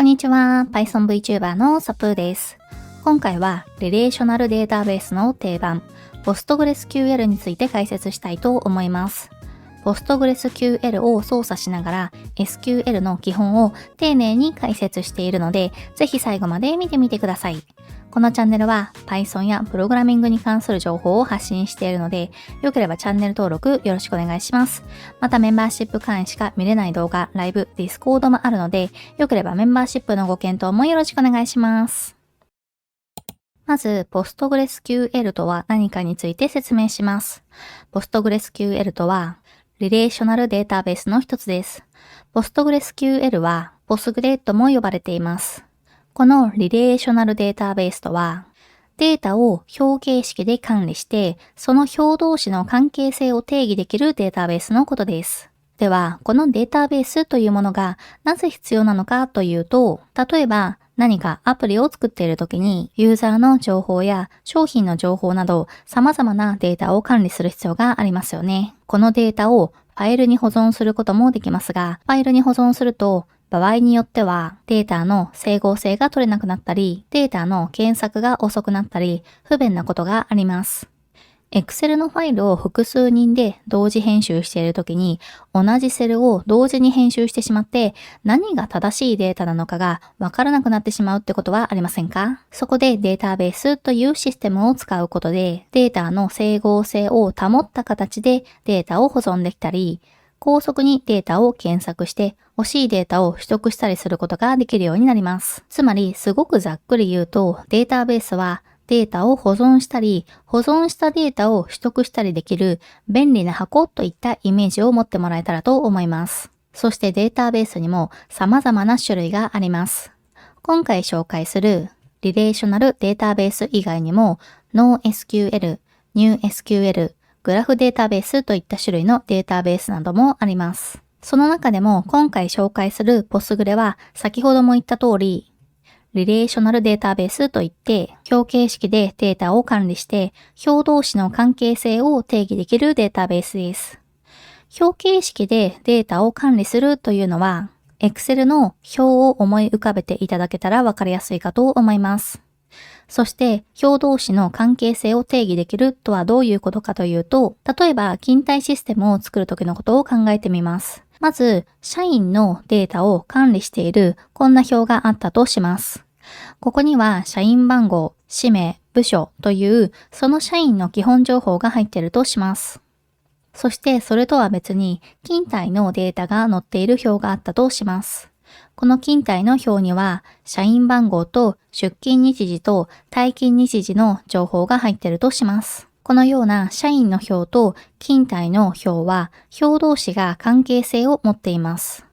こんにちは。Python VTuber のサプーです。今回はリレーショナルデータベースの定番、PostgreSQL について解説したいと思います。PostgreSQL を操作しながら SQL の基本を丁寧に解説しているので、ぜひ最後まで見てみてください。このチャンネルは Python やプログラミングに関する情報を発信しているので、よければチャンネル登録よろしくお願いします。またメンバーシップ会員しか見れない動画、ライブ、Discord もあるので、よければメンバーシップのご検討もよろしくお願いします。まず、PostgreSQL とは何かについて説明します。PostgreSQL とは、リレーショナルデータベースの一つです。PostgreSQL は Postgre とも呼ばれています。このリレーショナルデータベースとは、データを表形式で管理して、その表同士の関係性を定義できるデータベースのことです。では、このデータベースというものがなぜ必要なのかというと、例えば何かアプリを作っているときに、ユーザーの情報や商品の情報など様々なデータを管理する必要がありますよね。このデータをファイルに保存することもできますが、ファイルに保存すると、場合によってはデータの整合性が取れなくなったり、データの検索が遅くなったり、不便なことがあります。Excel のファイルを複数人で同時編集しているときに、同じセルを同時に編集してしまって、何が正しいデータなのかがわからなくなってしまうってことはありませんか？そこでデータベースというシステムを使うことで、データの整合性を保った形でデータを保存できたり、高速にデータを検索して欲しいデータを取得したりすることができるようになります。つまり、すごくざっくり言うと、データベースはデータを保存したり、保存したデータを取得したりできる便利な箱といったイメージを持ってもらえたらと思います。そしてデータベースにも様々な種類があります。今回紹介するリレーショナルデータベース以外にも NoSQL、NewSQL、グラフデータベースといった種類のデータベースなどもあります。その中でも今回紹介する Postgre は先ほども言った通り、リレーショナルデータベースといって、表形式でデータを管理して、表同士の関係性を定義できるデータベースです。表形式でデータを管理するというのは、Excel の表を思い浮かべていただけたらわかりやすいかと思います。そして、表同士の関係性を定義できるとはどういうことかというと、例えば、勤怠システムを作るときのことを考えてみます。まず、社員のデータを管理しているこんな表があったとします。ここには、社員番号、氏名、部署という、その社員の基本情報が入っているとします。そして、それとは別に、勤怠のデータが載っている表があったとします。この勤怠の表には、社員番号と出勤日時と退勤日時の情報が入っているとします。このような社員の表と勤怠の表は、表同士が関係性を持っています。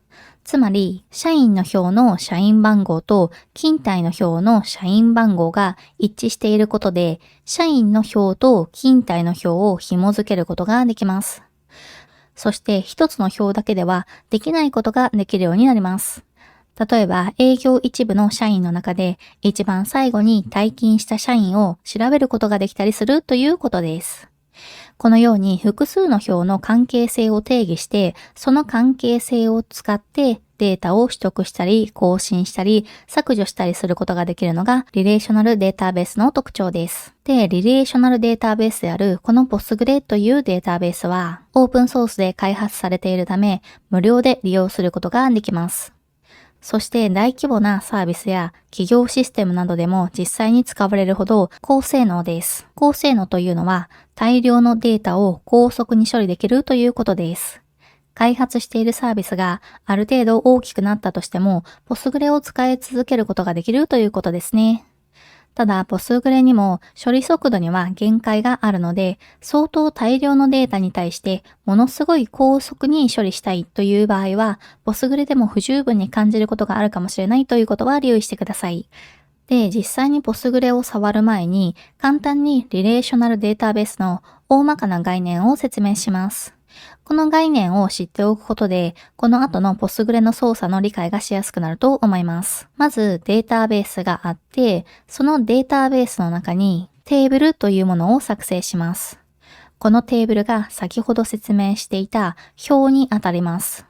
つまり、社員の表の社員番号と勤怠の表の社員番号が一致していることで、社員の表と勤怠の表を紐付けることができます。そして一つの表だけではできないことができるようになります。例えば営業一部の社員の中で一番最後に退勤した社員を調べることができたりするということです。このように複数の表の関係性を定義して、その関係性を使ってデータを取得したり、更新したり、削除したりすることができるのがリレーショナルデータベースの特徴です。で、リレーショナルデータベースであるこの Postgre というデータベースは、オープンソースで開発されているため、無料で利用することができます。そして大規模なサービスや企業システムなどでも実際に使われるほど高性能です。高性能というのは大量のデータを高速に処理できるということです。開発しているサービスがある程度大きくなったとしても、Postgreを使い続けることができるということですね。ただ、Postgreにも処理速度には限界があるので、相当大量のデータに対してものすごい高速に処理したいという場合は、Postgreでも不十分に感じることがあるかもしれないということは留意してください。で、実際にPostgreを触る前に、簡単にリレーショナルデータベースの大まかな概念を説明します。この概念を知っておくことで、この後のPostgreの操作の理解がしやすくなると思います。まずデータベースがあって、そのデータベースの中にテーブルというものを作成します。このテーブルが先ほど説明していた表にあたります。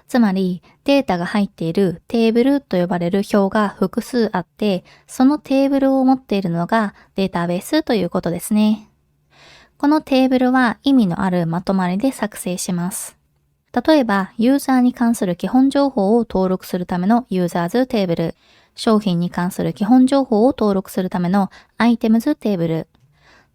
つまり、データが入っているテーブルと呼ばれる表が複数あって、そのテーブルを持っているのがデータベースということですね。このテーブルは意味のあるまとまりで作成します。例えば、ユーザーに関する基本情報を登録するためのユーザーズテーブル、商品に関する基本情報を登録するためのアイテムズテーブル、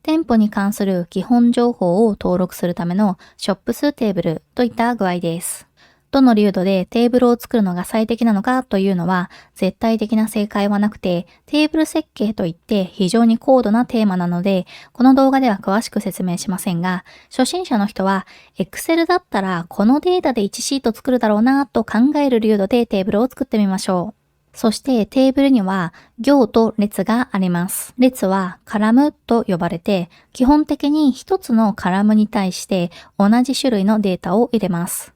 店舗に関する基本情報を登録するためのショップステーブルといった具合です。どの流度でテーブルを作るのが最適なのかというのは絶対的な正解はなくて、テーブル設計といって非常に高度なテーマなので、この動画では詳しく説明しませんが、初心者の人は Excel だったらこのデータで1シート作るだろうなと考える流度でテーブルを作ってみましょう。そしてテーブルには行と列があります。列はカラムと呼ばれて、基本的に一つのカラムに対して同じ種類のデータを入れます。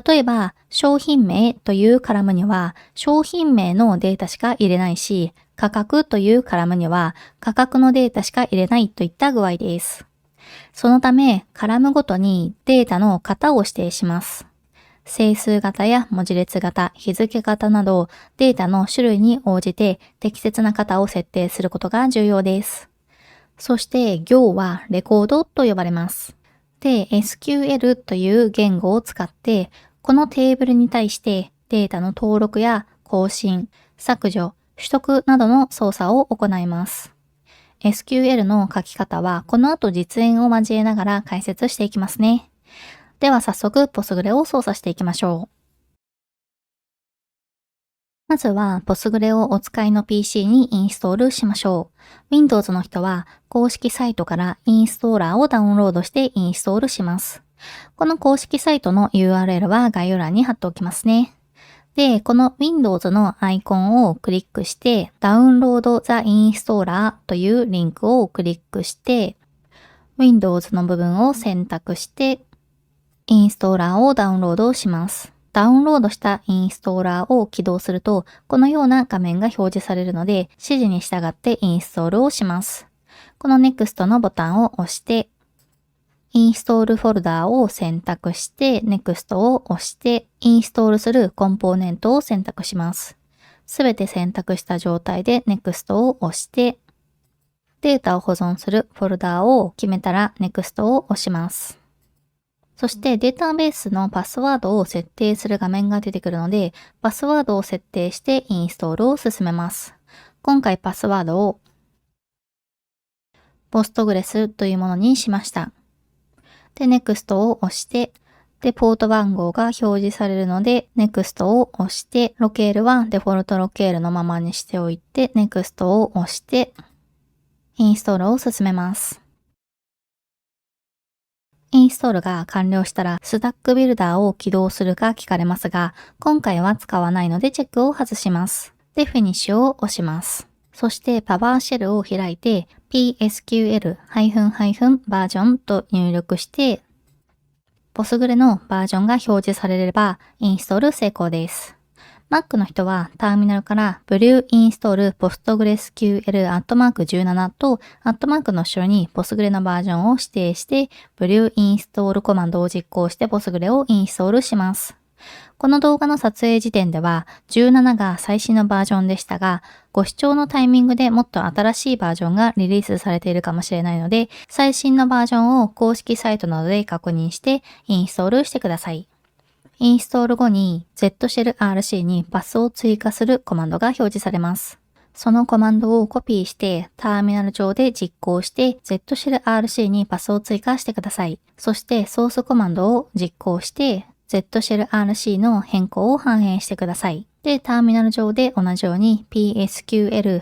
例えば、商品名というカラムには商品名のデータしか入れないし、価格というカラムには価格のデータしか入れないといった具合です。そのため、カラムごとにデータの型を指定します。整数型や文字列型、日付型などデータの種類に応じて適切な型を設定することが重要です。そして行はレコードと呼ばれます。で、SQL という言語を使ってこのテーブルに対してデータの登録や更新、削除、取得などの操作を行います。SQL の書き方はこの後実演を交えながら解説していきますね。では早速、ポスグレを操作していきましょう。まずは、ポスグレをお使いの PC にインストールしましょう。Windows の人は、公式サイトからインストーラーをダウンロードしてインストールします。この公式サイトの URL は概要欄に貼っておきますね。で、この Windows のアイコンをクリックして、ダウンロード The Installer というリンクをクリックして、Windows の部分を選択して、インストーラーをダウンロードします。ダウンロードしたインストーラーを起動すると、このような画面が表示されるので、指示に従ってインストールをします。この Next のボタンを押して、インストールフォルダーを選択して、Next を押して、インストールするコンポーネントを選択します。すべて選択した状態で Next を押して、データを保存するフォルダーを決めたら Next を押します。そしてデータベースのパスワードを設定する画面が出てくるので、パスワードを設定してインストールを進めます。今回パスワードを Postgres というものにしました。で、Next を押して、で、ポート番号が表示されるので、Next を押して、ロケールはデフォルトロケールのままにしておいて、Next を押して、インストールを進めます。インストールが完了したら Stack Builder を起動するか聞かれますが、今回は使わないのでチェックを外します。で、Finish を押します。そして PowerShell を開いて PSQL-version と入力して、Postgre のバージョンが表示されればインストール成功です。Mac の人はターミナルから Blue Install PostgreSQL-17 とアットマークの後ろに Postgre のバージョンを指定して Blue Install コマンドを実行して Postgre をインストールします。この動画の撮影時点では17が最新のバージョンでしたが、ご視聴のタイミングでもっと新しいバージョンがリリースされているかもしれないので、最新のバージョンを公式サイトなどで確認してインストールしてください。インストール後に ZShellRC にパスを追加するコマンドが表示されます。そのコマンドをコピーしてターミナル上で実行して ZShellRC にパスを追加してください。そしてソースコマンドを実行して ZShellRC の変更を反映してください。で、ターミナル上で同じように PSQL-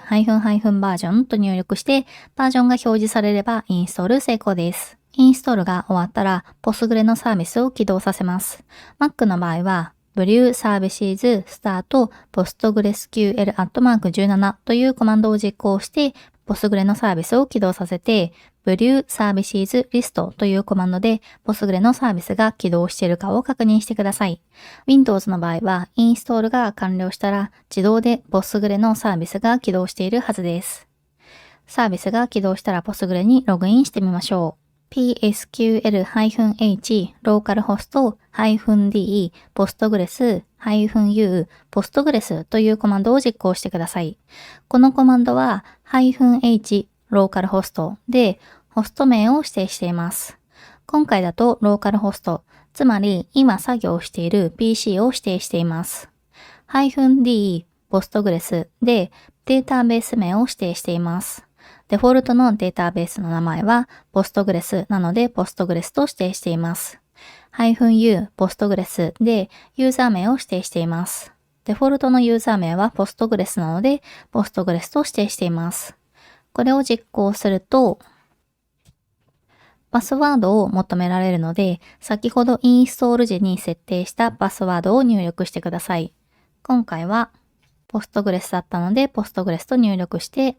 バージョンと入力してバージョンが表示されればインストール成功です。インストールが終わったら、Postgre のサービスを起動させます。Mac の場合は、Blue Services Start PostgreSQL-17 というコマンドを実行して、Postgre のサービスを起動させて、Blue Services List というコマンドで Postgre のサービスが起動しているかを確認してください。Windows の場合は、インストールが完了したら、自動で Postgre のサービスが起動しているはずです。サービスが起動したら Postgre にログインしてみましょう。PSQL-H ローカルホスト -D ポストグレス -U ポストグレスというコマンドを実行してください。このコマンドは -H ローカルホストでホスト名を指定しています。今回だとローカルホスト、つまり今作業している PC を指定しています。-D ポストグレスでデータベース名を指定しています。デフォルトのデータベースの名前はポストグレスなのでポストグレスと指定しています。-U ポストグレスでユーザー名を指定しています。デフォルトのユーザー名はポストグレスなのでポストグレスと指定しています。これを実行すると、パスワードを求められるので、先ほどインストール時に設定したパスワードを入力してください。今回はポストグレスだったのでポストグレスと入力して、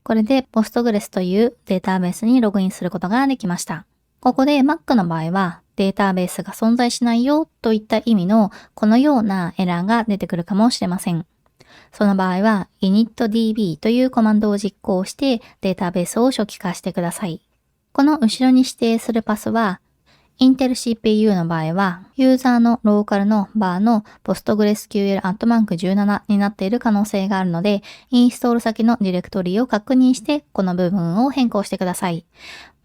これでポストグレスというデータベースにログインすることができました。ここで Mac の場合はデータベースが存在しないよといった意味のこのようなエラーが出てくるかもしれません。その場合は initdb というコマンドを実行してデータベースを初期化してください。この後ろに指定するパスはIntel CPU の場合は、ユーザーのローカルのバーの PostgreSQL-17 になっている可能性があるので、インストール先のディレクトリを確認して、この部分を変更してください。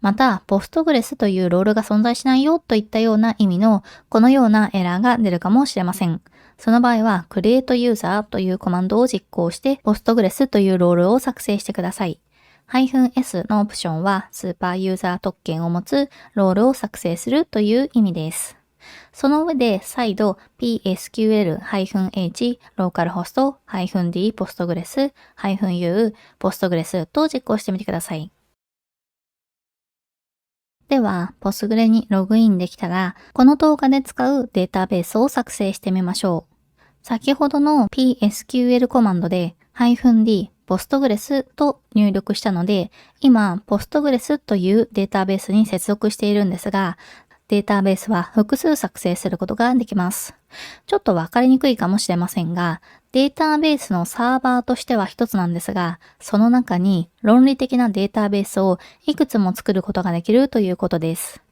また、Postgres というロールが存在しないよといったような意味の、このようなエラーが出るかもしれません。その場合は、createUser というコマンドを実行して、Postgres というロールを作成してください。-S のオプションはスーパーユーザー特権を持つロールを作成するという意味です。その上で再度 PSQL-H ローカルホスト -D ポストグレス -U ポストグレスと実行してみてください。では、ポスグレにログインできたら、この動画で使うデータベースを作成してみましょう。先ほどの PSQL コマンドで -Dポストグレスと入力したので、今、ポストグレスというデータベースに接続しているんですが、データベースは複数作成することができます。ちょっとわかりにくいかもしれませんが、データベースのサーバーとしては一つなんですが、その中に論理的なデータベースをいくつも作ることができるということです。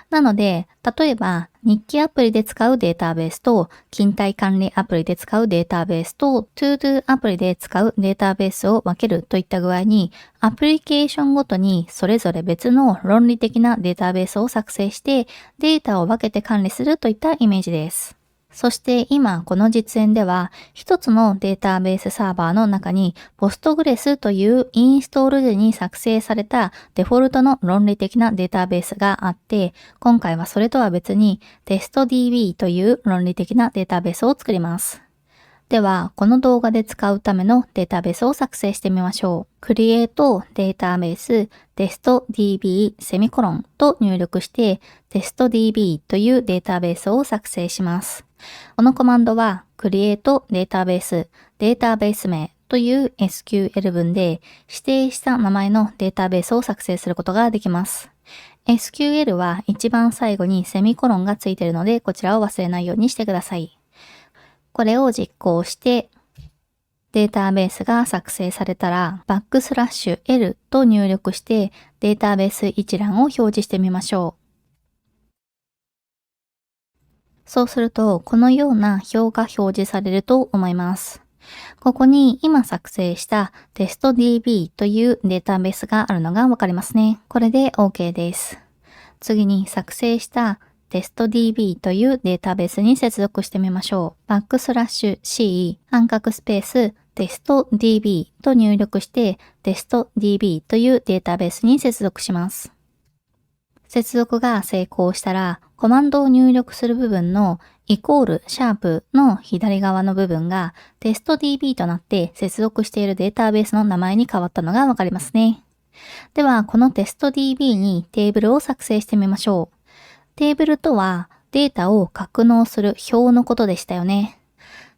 なので、例えば日記アプリで使うデータベースと、勤怠管理アプリで使うデータベースと、ToDo アプリで使うデータベースを分けるといった具合に、アプリケーションごとにそれぞれ別の論理的なデータベースを作成して、データを分けて管理するといったイメージです。そして今この実演では一つのデータベースサーバーの中に Postgres というインストール時に作成されたデフォルトの論理的なデータベースがあって、今回はそれとは別に TestDB という論理的なデータベースを作ります。では、この動画で使うためのデータベースを作成してみましょう。Create データベース TestDB セミコロンと入力して TestDB というデータベースを作成します。このコマンドは Create データベースデータベース名という SQL 文で指定した名前のデータベースを作成することができます。SQL は一番最後にセミコロンがついているのでこちらを忘れないようにしてください。これを実行して、データベースが作成されたら、\L と入力してデータベース一覧を表示してみましょう。そうすると、このような表が表示されると思います。ここに今作成した TestDB というデータベースがあるのがわかりますね。これで OK です。次に作成したTestDB というデータベースに接続してみましょう。\C 半角スペース TestDB と入力して TestDB というデータベースに接続します。接続が成功したらコマンドを入力する部分のイコールシャープの左側の部分が TestDB となって接続しているデータベースの名前に変わったのがわかりますね。ではこの TestDB にテーブルを作成してみましょう。テーブルとはデータを格納する表のことでしたよね。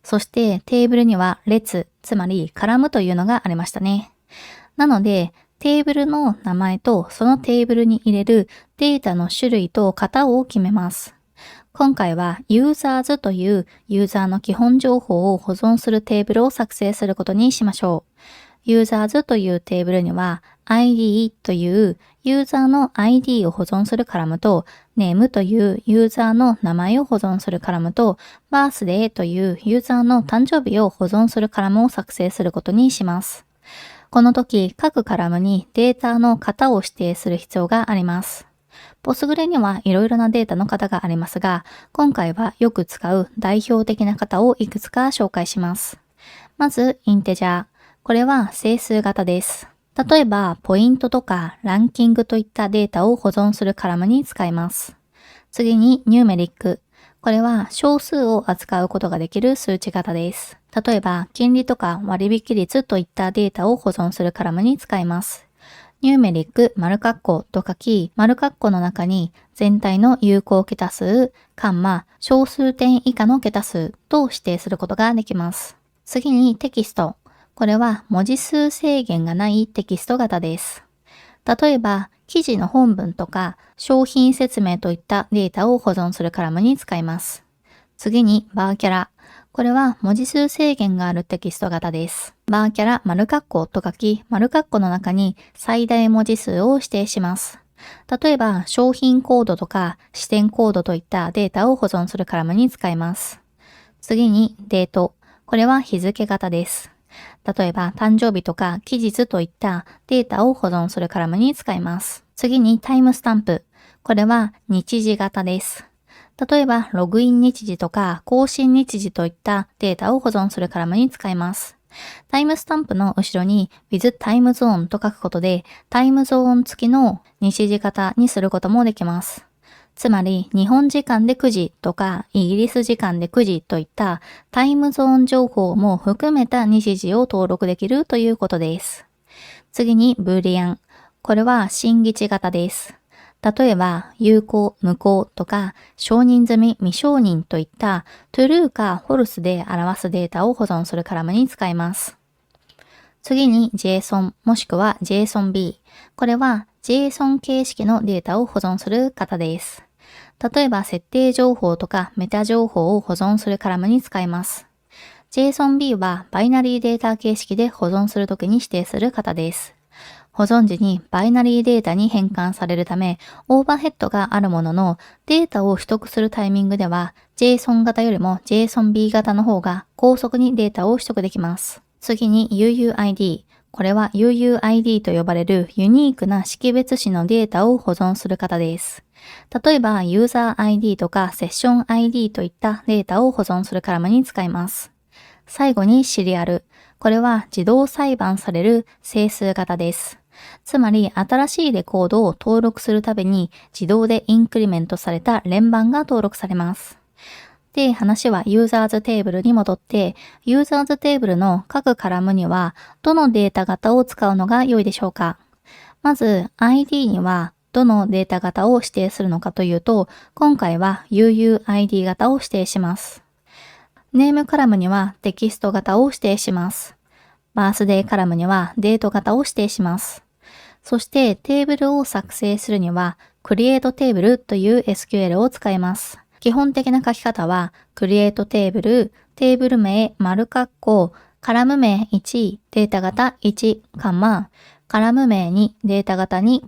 そしてテーブルには列、つまりカラムというのがありましたね。なのでテーブルの名前とそのテーブルに入れるデータの種類と型を決めます。今回は Users というユーザーの基本情報を保存するテーブルを作成することにしましょう。users というテーブルには ID というユーザーの ID を保存するカラムと name というユーザーの名前を保存するカラムと birthday というユーザーの誕生日を保存するカラムを作成することにします。この時、各カラムにデータの型を指定する必要があります。Postgre にはいろいろなデータの型がありますが、今回はよく使う代表的な型をいくつか紹介します。まず、インテジャー。これは整数型です。例えば、ポイントとかランキングといったデータを保存するカラムに使います。次に、ニューメリック。これは小数を扱うことができる数値型です。例えば、金利とか割引率といったデータを保存するカラムに使います。ニューメリック丸括弧と書き、丸括弧の中に全体の有効桁数、小数点以下の桁数と指定することができます。次にテキスト。これは文字数制限がないテキスト型です。例えば、記事の本文とか商品説明といったデータを保存するカラムに使います。次にバーキャラ。これは文字数制限があるテキスト型です。バーキャラ丸括弧と書き、丸括弧の中に最大文字数を指定します。例えば、商品コードとか支店コードといったデータを保存するカラムに使います。次にデート。これは日付型です。例えば、誕生日とか期日といったデータを保存するカラムに使います。次にタイムスタンプ。これは日時型です。例えば、ログイン日時とか更新日時といったデータを保存するカラムに使います。タイムスタンプの後ろに with time zone と書くことで、タイムゾーン付きの日時型にすることもできます。つまり、日本時間で9時とか、イギリス時間で9時といったタイムゾーン情報も含めた日時を登録できるということです。次に、ブーリアン。これは新日型です。例えば、有効、無効とか、承認済み、未承認といった true か false で表すデータを保存するカラムに使います。次に JSON もしくは JSONB。これは JSON 形式のデータを保存する型です。例えば、設定情報とかメタ情報を保存するカラムに使います。JSONB はバイナリーデータ形式で保存するときに指定する型です。保存時にバイナリーデータに変換されるため、オーバーヘッドがあるものの、データを取得するタイミングでは、JSON 型よりも JSONB 型の方が高速にデータを取得できます。次に UUID。これは UUID と呼ばれるユニークな識別子のデータを保存する型です。例えば、ユーザー ID とかセッション ID といったデータを保存するカラムに使います。最後にシリアル。これは自動裁判される整数型です。つまり、新しいレコードを登録するたびに自動でインクリメントされた連番が登録されます。で、話はユーザーズテーブルに戻って、ユーザーズテーブルの各カラムにはどのデータ型を使うのが良いでしょうか。まず、ID にはどのデータ型を指定するのかというと、今回は UUID 型を指定します。ネームカラムにはテキスト型を指定します。バースデーカラムにはデート型を指定します。そしてテーブルを作成するには Create Table という SQL を使います。基本的な書き方は Create Table、テーブル名、丸括弧、カラム名1、データ型1、カラム名2、データ型2、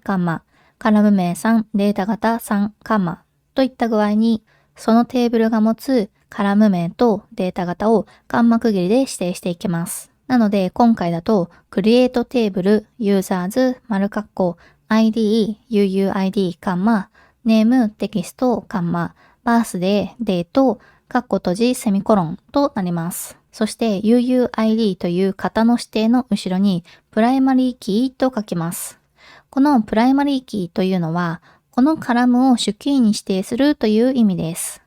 カラム名3、データ型3、といった具合に、そのテーブルが持つカラム名とデータ型をカンマ区切りで指定していきます。なので、今回だと、Create Table、Users、丸括弧、ID、UUID、Name、テキスト、Birthday、Date、括弧閉じ、セミコロンとなります。そして UUID という型の指定の後ろにプライマリーキーと書きます。このプライマリーキーというのは、このカラムを主キーに指定するという意味です。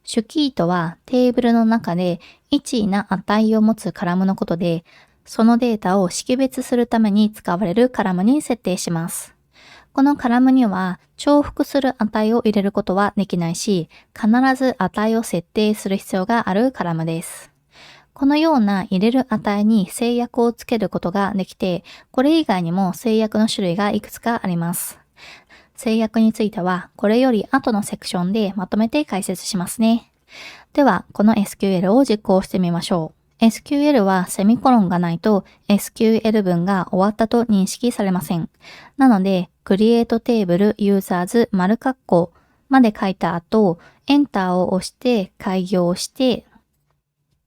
主キーとはテーブルの中で1な値を持つカラムのことで、そのデータを識別するために使われるカラムに設定します。このカラムには重複する値を入れることはできないし、必ず値を設定する必要があるカラムです。このような入れる値に制約をつけることができて、これ以外にも制約の種類がいくつかあります。制約については、これより後のセクションでまとめて解説しますね。では、この SQL を実行してみましょう。SQL はセミコロンがないと SQL 文が終わったと認識されません。なので、Create Table Users 丸括弧まで書いた後、Enter を押して開業して、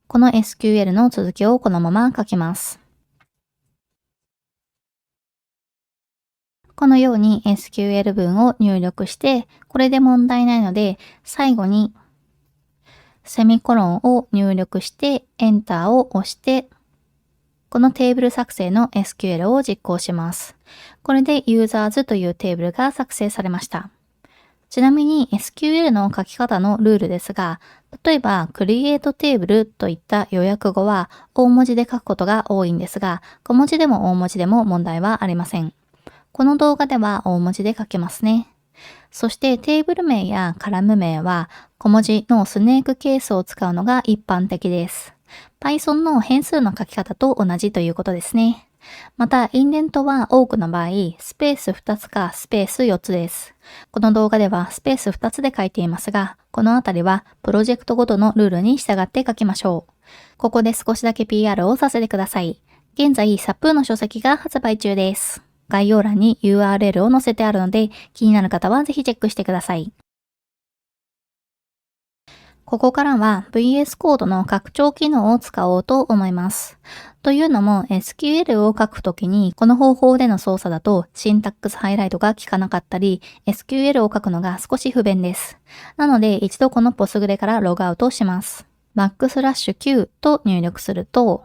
この SQL の続きをこのまま書きます。このように SQL 文を入力して、これで問題ないので、最後にセミコロンを入力して、エンターを押して、このテーブル作成の SQL を実行します。これで Users というテーブルが作成されました。ちなみに SQL の書き方のルールですが、例えば Create Table といった予約語は大文字で書くことが多いんですが、小文字でも大文字でも問題はありません。この動画では大文字で書けますね。そしてテーブル名やカラム名は小文字のスネークケースを使うのが一般的です。Python の変数の書き方と同じということですね。また、インデントは多くの場合、スペース2つかスペース4つです。この動画ではスペース2つで書いていますが、このあたりはプロジェクトごとのルールに従って書きましょう。ここで少しだけ PR をさせてください。現在、SAP の書籍が発売中です。概要欄に URL を載せてあるので、気になる方はぜひチェックしてください。ここからは VS コードの拡張機能を使おうと思います。というのも SQL を書くときにこの方法での操作だとシンタックスハイライトが効かなかったり SQL を書くのが少し不便です。なので一度このポスグレからログアウトします。back/q と入力すると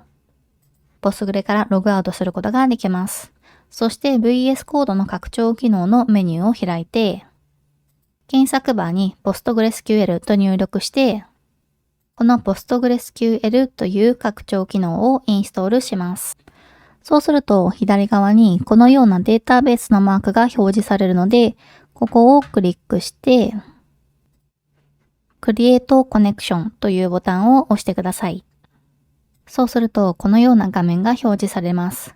ポスグレからログアウトすることができます。そして VS コードの拡張機能のメニューを開いて検索バーに PostgreSQL と入力して、この PostgreSQL という拡張機能をインストールします。そうすると左側にこのようなデータベースのマークが表示されるので、ここをクリックして、Create Connection というボタンを押してください。そうするとこのような画面が表示されます。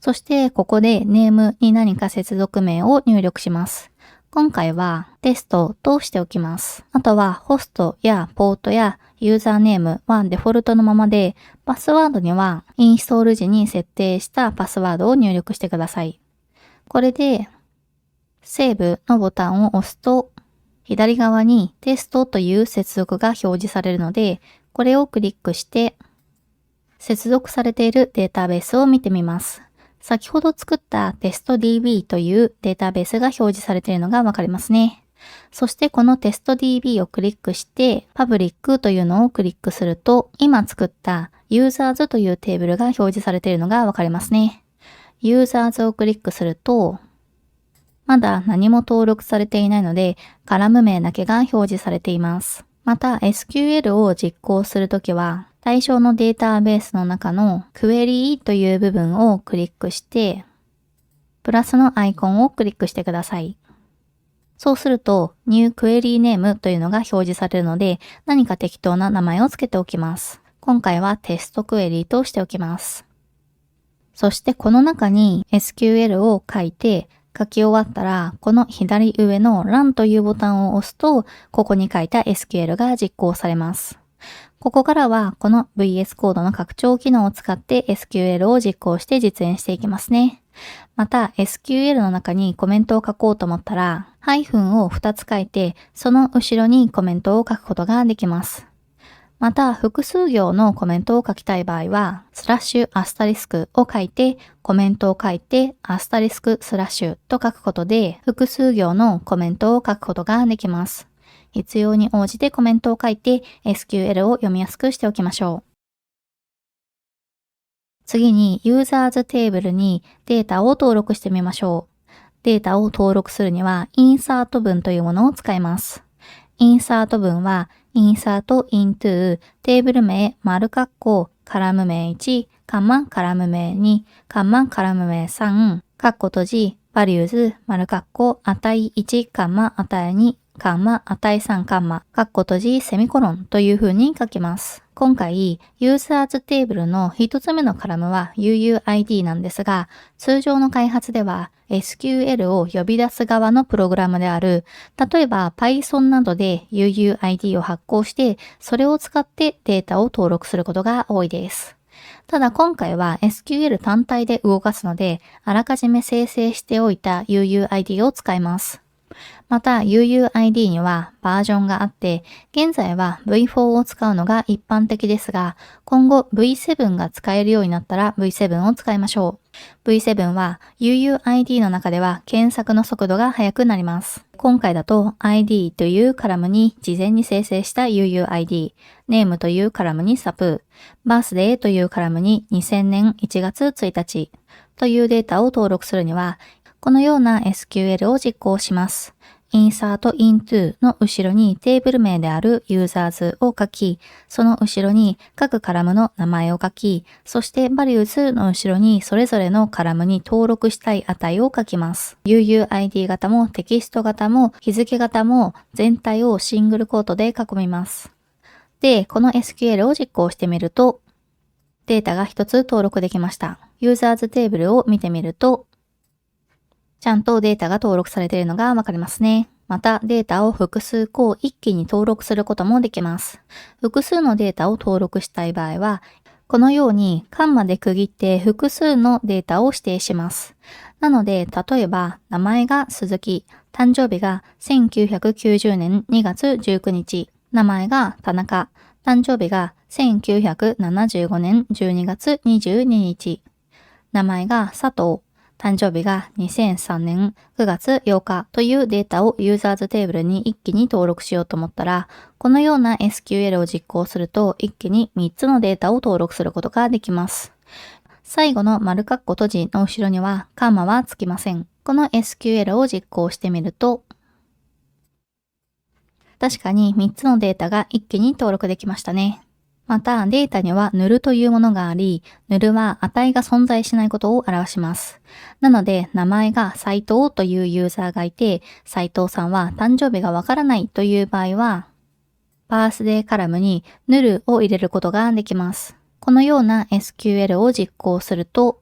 そしてここで Name に何か接続名を入力します。今回はテストとしておきます。あとはホストやポートやユーザーネームはデフォルトのままで、パスワードにはインストール時に設定したパスワードを入力してください。これでセーブのボタンを押すと左側にテストという接続が表示されるので、これをクリックして接続されているデータベースを見てみます。先ほど作ったテスト DB というデータベースが表示されているのがわかりますね。そしてこのテスト DB をクリックして、パブリックというのをクリックすると、今作ったユーザーズというテーブルが表示されているのがわかりますね。ユーザーズをクリックすると、まだ何も登録されていないので、カラム名だけが表示されています。また SQL を実行するときは、対象のデータベースの中のクエリーという部分をクリックして、プラスのアイコンをクリックしてください。そうすると、New Query Name というのが表示されるので、何か適当な名前をつけておきます。今回はテストクエリとしておきます。そしてこの中に SQL を書いて、書き終わったら、この左上の Run というボタンを押すと、ここに書いた SQL が実行されます。ここからはこの VS コードの拡張機能を使って SQL を実行して実演していきますね。また SQL の中にコメントを書こうと思ったら、ハイフンを2つ書いて、その後ろにコメントを書くことができます。また複数行のコメントを書きたい場合は、スラッシュアスタリスクを書いて、コメントを書いて、アスタリスクスラッシュと書くことで、複数行のコメントを書くことができます。必要に応じてコメントを書いて SQL を読みやすくしておきましょう。次に Users テーブルにデータを登録してみましょう。データを登録するには Insert 文というものを使います。Insert 文は Insert into テーブル名丸括弧カラム名1、カラム名2、カラム名3、括弧閉じ、values 丸括弧値1、値2、値3、括弧閉じ、セミコロンという風に書きます。今回、ユーザーズテーブルの一つ目のカラムは UUID なんですが、通常の開発では SQL を呼び出す側のプログラムである、例えば Python などで UUID を発行して、それを使ってデータを登録することが多いです。ただ今回は SQL 単体で動かすので、あらかじめ生成しておいた UUID を使います。また UUID にはバージョンがあって、現在は V4 を使うのが一般的ですが、今後 V7 が使えるようになったら V7 を使いましょう。V7 は UUID の中では検索の速度が速くなります。今回だと ID というカラムに事前に生成した UUID、Name というカラムに SAP、Birthday というカラムに2000年1月1日というデータを登録するには、このような SQL を実行します。insert into の後ろにテーブル名である users を書き、その後ろに各カラムの名前を書き、そして values の後ろにそれぞれのカラムに登録したい値を書きます。UUID 型もテキスト型も日付型も全体をシングルコートで囲みます。で、この SQL を実行してみると、データが一つ登録できました。users テーブルを見てみると、ちゃんとデータが登録されているのがわかりますね。またデータを複数個一気に登録することもできます。複数のデータを登録したい場合は、このようにカンマで区切って複数のデータを指定します。なので、例えば名前が鈴木、誕生日が1990年2月19日、名前が田中、誕生日が1975年12月22日、名前が佐藤、誕生日が2003年9月8日というデータをユーザーズテーブルに一気に登録しようと思ったら、このような SQL を実行すると一気に3つのデータを登録することができます。最後の丸括弧閉じの後ろにはカンマはつきません。この SQL を実行してみると、確かに3つのデータが一気に登録できましたね。またデータにはヌルというものがあり、ヌルは値が存在しないことを表します。なので名前が斉藤というユーザーがいて、斉藤さんは誕生日がわからないという場合は、バースデーカラムにヌルを入れることができます。このような SQL を実行すると、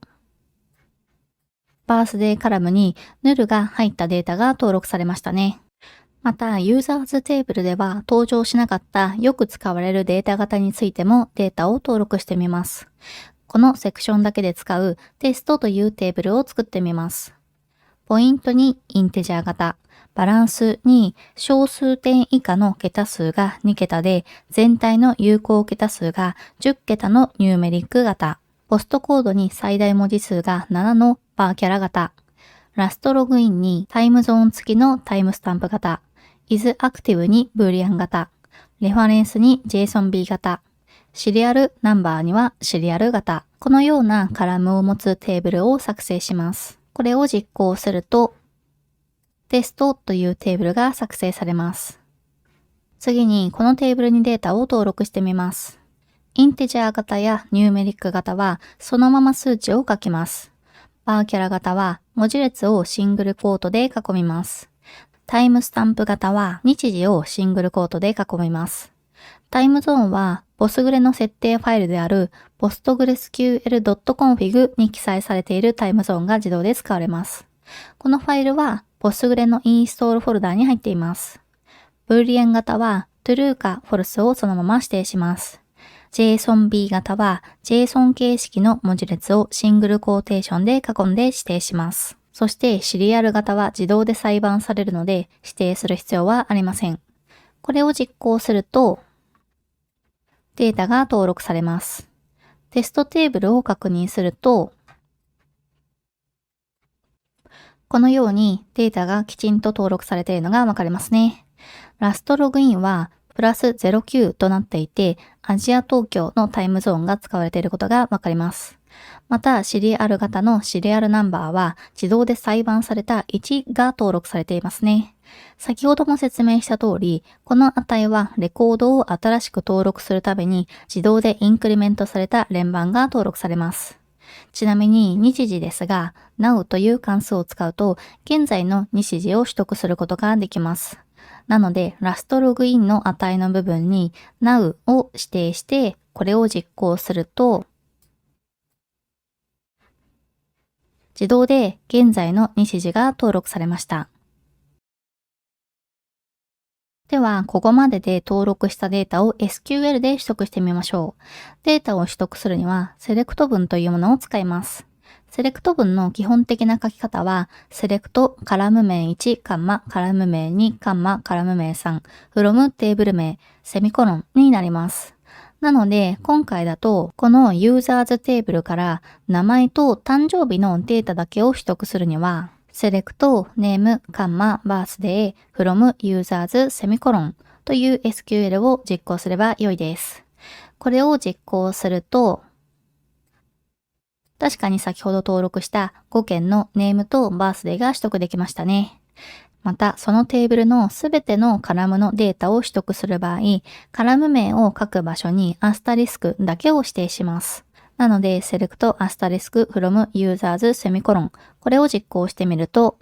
バースデーカラムにヌルが入ったデータが登録されましたね。また、ユーザーズテーブルでは登場しなかったよく使われるデータ型についてもデータを登録してみます。このセクションだけで使うテストというテーブルを作ってみます。ポイントにインテジャー型、バランスに小数点以下の桁数が2桁で、全体の有効桁数が10桁のニューメリック型、ポストコードに最大文字数が7のバーキャラ型、ラストログインにタイムゾーン付きのタイムスタンプ型、is active にブーリアン型、レファレンスに JSONB 型、シリアルナンバーにはシリアル型、このようなカラムを持つテーブルを作成します。これを実行すると、テストというテーブルが作成されます。次にこのテーブルにデータを登録してみます。インテジャー型やニューメリック型はそのまま数値を書きます。バーキャラ型は文字列をシングルコートで囲みます。タイムスタンプ型は日時をシングルコートで囲みます。タイムゾーンはポスグレの設定ファイルである postgresql.config に記載されているタイムゾーンが自動で使われます。このファイルはポスグレのインストールフォルダに入っています。ブーリアン型は true か false をそのまま指定します。JSONB 型は JSON 形式の文字列をシングルコーテーションで囲んで指定します。そしてシリアル型は自動で裁判されるので指定する必要はありません。これを実行するとデータが登録されます。テストテーブルを確認するとこのようにデータがきちんと登録されているのがわかりますね。ラストログインはプラス09となっていてアジア東京のタイムゾーンが使われていることがわかります。また、シリアル型のシリアルナンバーは自動で裁判された1が登録されていますね。先ほども説明した通り、この値はレコードを新しく登録するたびに自動でインクリメントされた連番が登録されます。ちなみに日時ですが、now という関数を使うと現在の日時を取得することができます。なので、ラストログインの値の部分に now を指定してこれを実行すると、自動で現在の日時が登録されました。では、ここまでで登録したデータを SQL で取得してみましょう。データを取得するには、セレクト文というものを使います。セレクト文の基本的な書き方は、セレクトカラム名1、カラム名2、カラム名3、from テーブル名、セミコロンになります。なので、今回だと、このユーザーズテーブルから名前と誕生日のデータだけを取得するには、セレクトネーム、バースデー、from users セミコロンという SQL を実行すれば良いです。これを実行すると、確かに先ほど登録した5件のネームとバースデーが取得できましたね。また、そのテーブルのすべてのカラムのデータを取得する場合、カラム名を書く場所にアスタリスクだけを指定します。なので、セレクトアスタリスク from users セミコロン。これを実行してみると、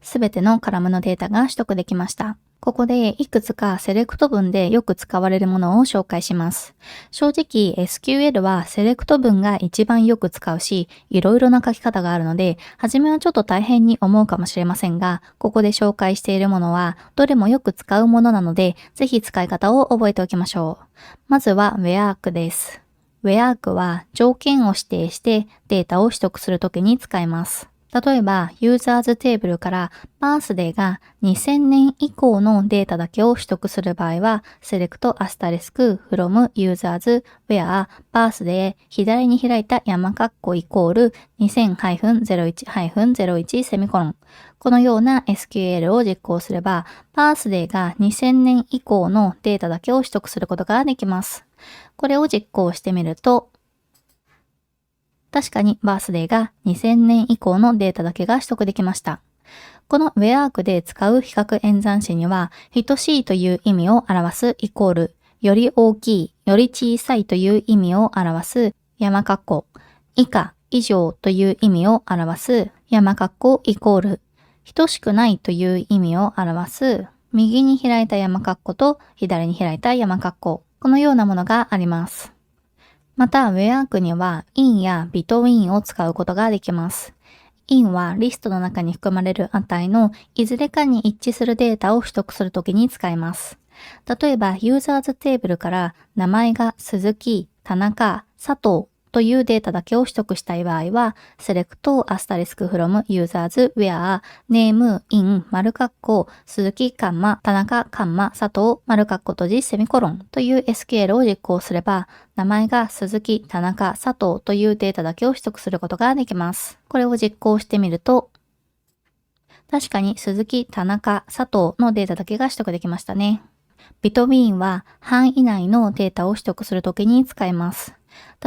すべてのカラムのデータが取得できました。ここでいくつかセレクト文でよく使われるものを紹介します。正直 SQL はセレクト文が一番よく使うし、いろいろな書き方があるので、初めはちょっと大変に思うかもしれませんが、ここで紹介しているものはどれもよく使うものなので、ぜひ使い方を覚えておきましょう。まずは wherearc です。wherearc は条件を指定してデータを取得するときに使います。例えば、ユーザーズテーブルからバースデーが2000年以降のデータだけを取得する場合は、Select Asterisk from Users where Birthday 左に開いた山括弧イコール 2000-01-01 セミコロン。このような SQL を実行すれば、バースデーが2000年以降のデータだけを取得することができます。これを実行してみると、確かにバースデーが2000年以降のデータだけが取得できました。この wherearc で使う比較演算子には、等しいという意味を表すイコール、より大きい、より小さいという意味を表す山括弧、以下、以上という意味を表す山括弧イコール、等しくないという意味を表す右に開いた山括弧と左に開いた山括弧、このようなものがあります。また、wherearc には in や between を使うことができます。in はリストの中に含まれる値のいずれかに一致するデータを取得するときに使います。例えば、ユーザーズテーブルから名前が鈴木、田中、佐藤というデータだけを取得したい場合は、Select Asterisk from Users where Name in 丸括弧鈴木、田中、佐藤、丸括弧閉じセミコロンという SQL を実行すれば、名前が鈴木、田中、佐藤というデータだけを取得することができます。これを実行してみると、確かに鈴木、田中、佐藤のデータだけが取得できましたね。Between は範囲内のデータを取得するときに使います。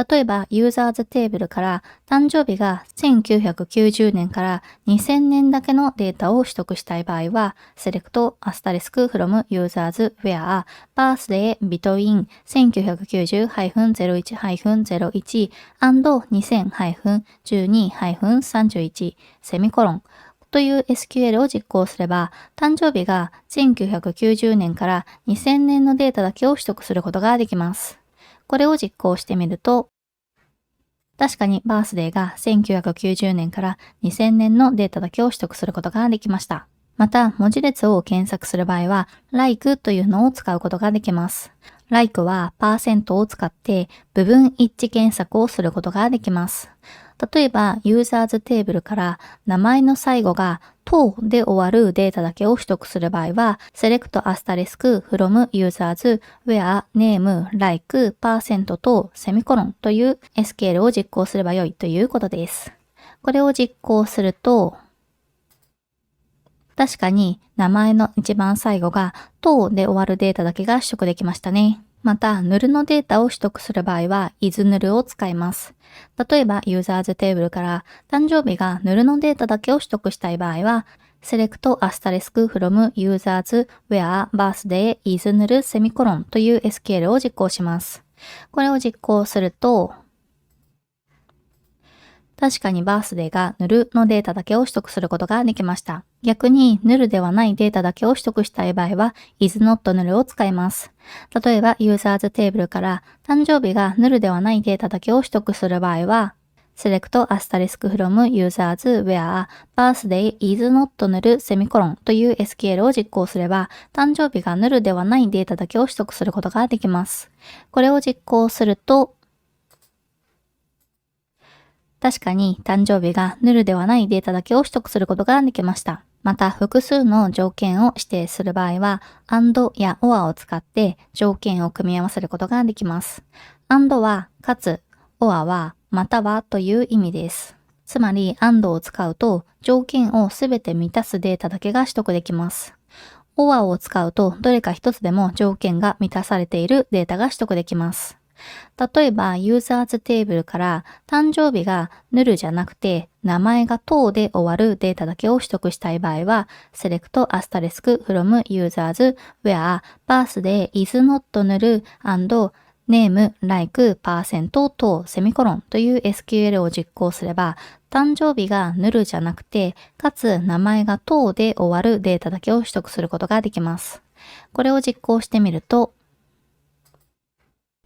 例えば、ユーザーズテーブルから誕生日が1990年から2000年だけのデータを取得したい場合は、Select Asterisk from Users where Birthday between 1990-01-01 and 2000-12-31セミコロンという SQL を実行すれば、誕生日が1990年から2000年のデータだけを取得することができます。これを実行してみると、確かにバースデーが1990年から2000年のデータだけを取得することができました。また、文字列を検索する場合は、like というのを使うことができます。like は%を使って部分一致検索をすることができます。例えば、ユーザーズテーブルから名前の最後が等で終わるデータだけを取得する場合は、Select Asterisk from Users where Name like % とセミコロンという SQL を実行すればよいということです。これを実行すると、確かに名前の一番最後が等で終わるデータだけが取得できましたね。また、ヌルのデータを取得する場合は、is ヌルを使います。例えば、ユーザーズテーブルから誕生日がヌルのデータだけを取得したい場合は、Select Asterisk from Users where Birthday is ヌルセミコロンという SQL を実行します。これを実行すると、確かにバースデーが null のデータだけを取得することができました。逆に null ではないデータだけを取得したい場合は is not null を使います。例えば users テーブルから誕生日が null ではないデータだけを取得する場合はselect asterisk from users where birthday is not null セミコロンという SQL を実行すれば誕生日が null ではないデータだけを取得することができます。これを実行すると確かに誕生日が null ではないデータだけを取得することができました。また複数の条件を指定する場合は and や or を使って条件を組み合わせることができます。and はかつ or はまたはという意味です。つまり and を使うと条件をすべて満たすデータだけが取得できます。or を使うとどれか一つでも条件が満たされているデータが取得できます。例えば、users テーブルから誕生日が null じゃなくて名前が等で終わるデータだけを取得したい場合は、select asterisk from users where birthday is not null and name like percent 等セミコロンという SQL を実行すれば、誕生日が null じゃなくて、かつ名前が等で終わるデータだけを取得することができます。これを実行してみると、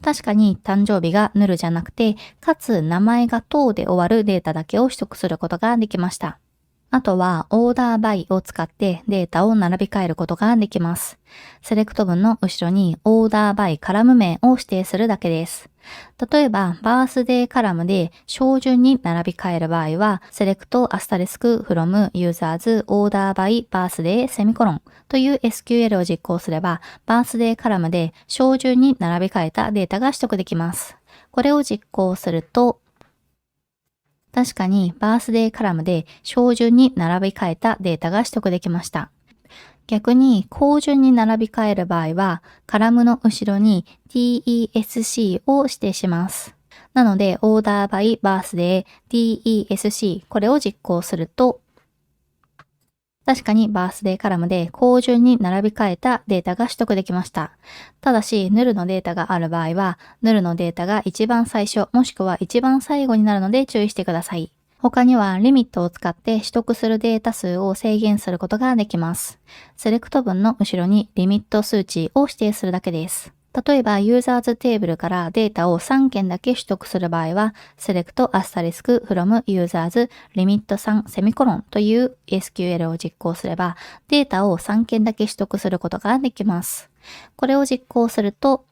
確かに誕生日が null じゃなくて、かつ名前が等で終わるデータだけを取得することができました。あとは、オーダーバイを使ってデータを並び替えることができます。セレクト文の後ろにオーダーバイカラム名を指定するだけです。例えば、バースデーカラムで小順に並び替える場合は、select asterisk from users order by birthday セミコロンという SQL を実行すれば、バースデーカラムで小順に並び替えたデータが取得できます。これを実行すると、確かにバースデーカラムで小順に並び替えたデータが取得できました。逆に後順に並び替える場合は、カラムの後ろに DESC を指定します。なので、オーダーバイバースデー DESC これを実行すると、確かにバースデーカラムで後順に並び替えたデータが取得できました。ただし、null のデータがある場合は、null のデータが一番最初もしくは一番最後になるので注意してください。他にはリミットを使って取得するデータ数を制限することができます。セレクト文の後ろにリミット数値を指定するだけです。例えば、users テーブルからデータを3件だけ取得する場合は、select asterisk from users limit 3セミコロンという SQL を実行すれば、データを3件だけ取得することができます。これを実行すると、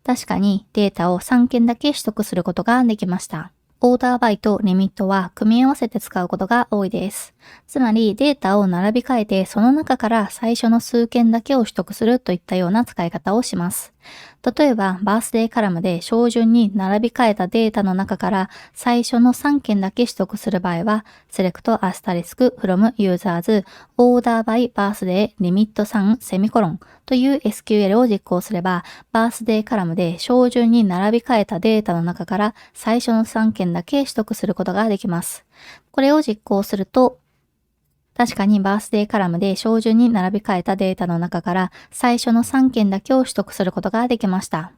確かにデータを3件だけ取得することができました。オーダーバイとリミットは組み合わせて使うことが多いです。つまりデータを並び替えてその中から最初の数件だけを取得するといったような使い方をします。例えばバースデーカラムで小順に並び替えたデータの中から最初の3件だけ取得する場合は select asterisk from users order by birthday limit 3セミコロンという SQL を実行すればバースデーカラムで小順に並び替えたデータの中から最初の3件だけ取得することができます。これを実行すると確かにバースデーカラムで小順に並び替えたデータの中から最初の3件だけを取得することができました。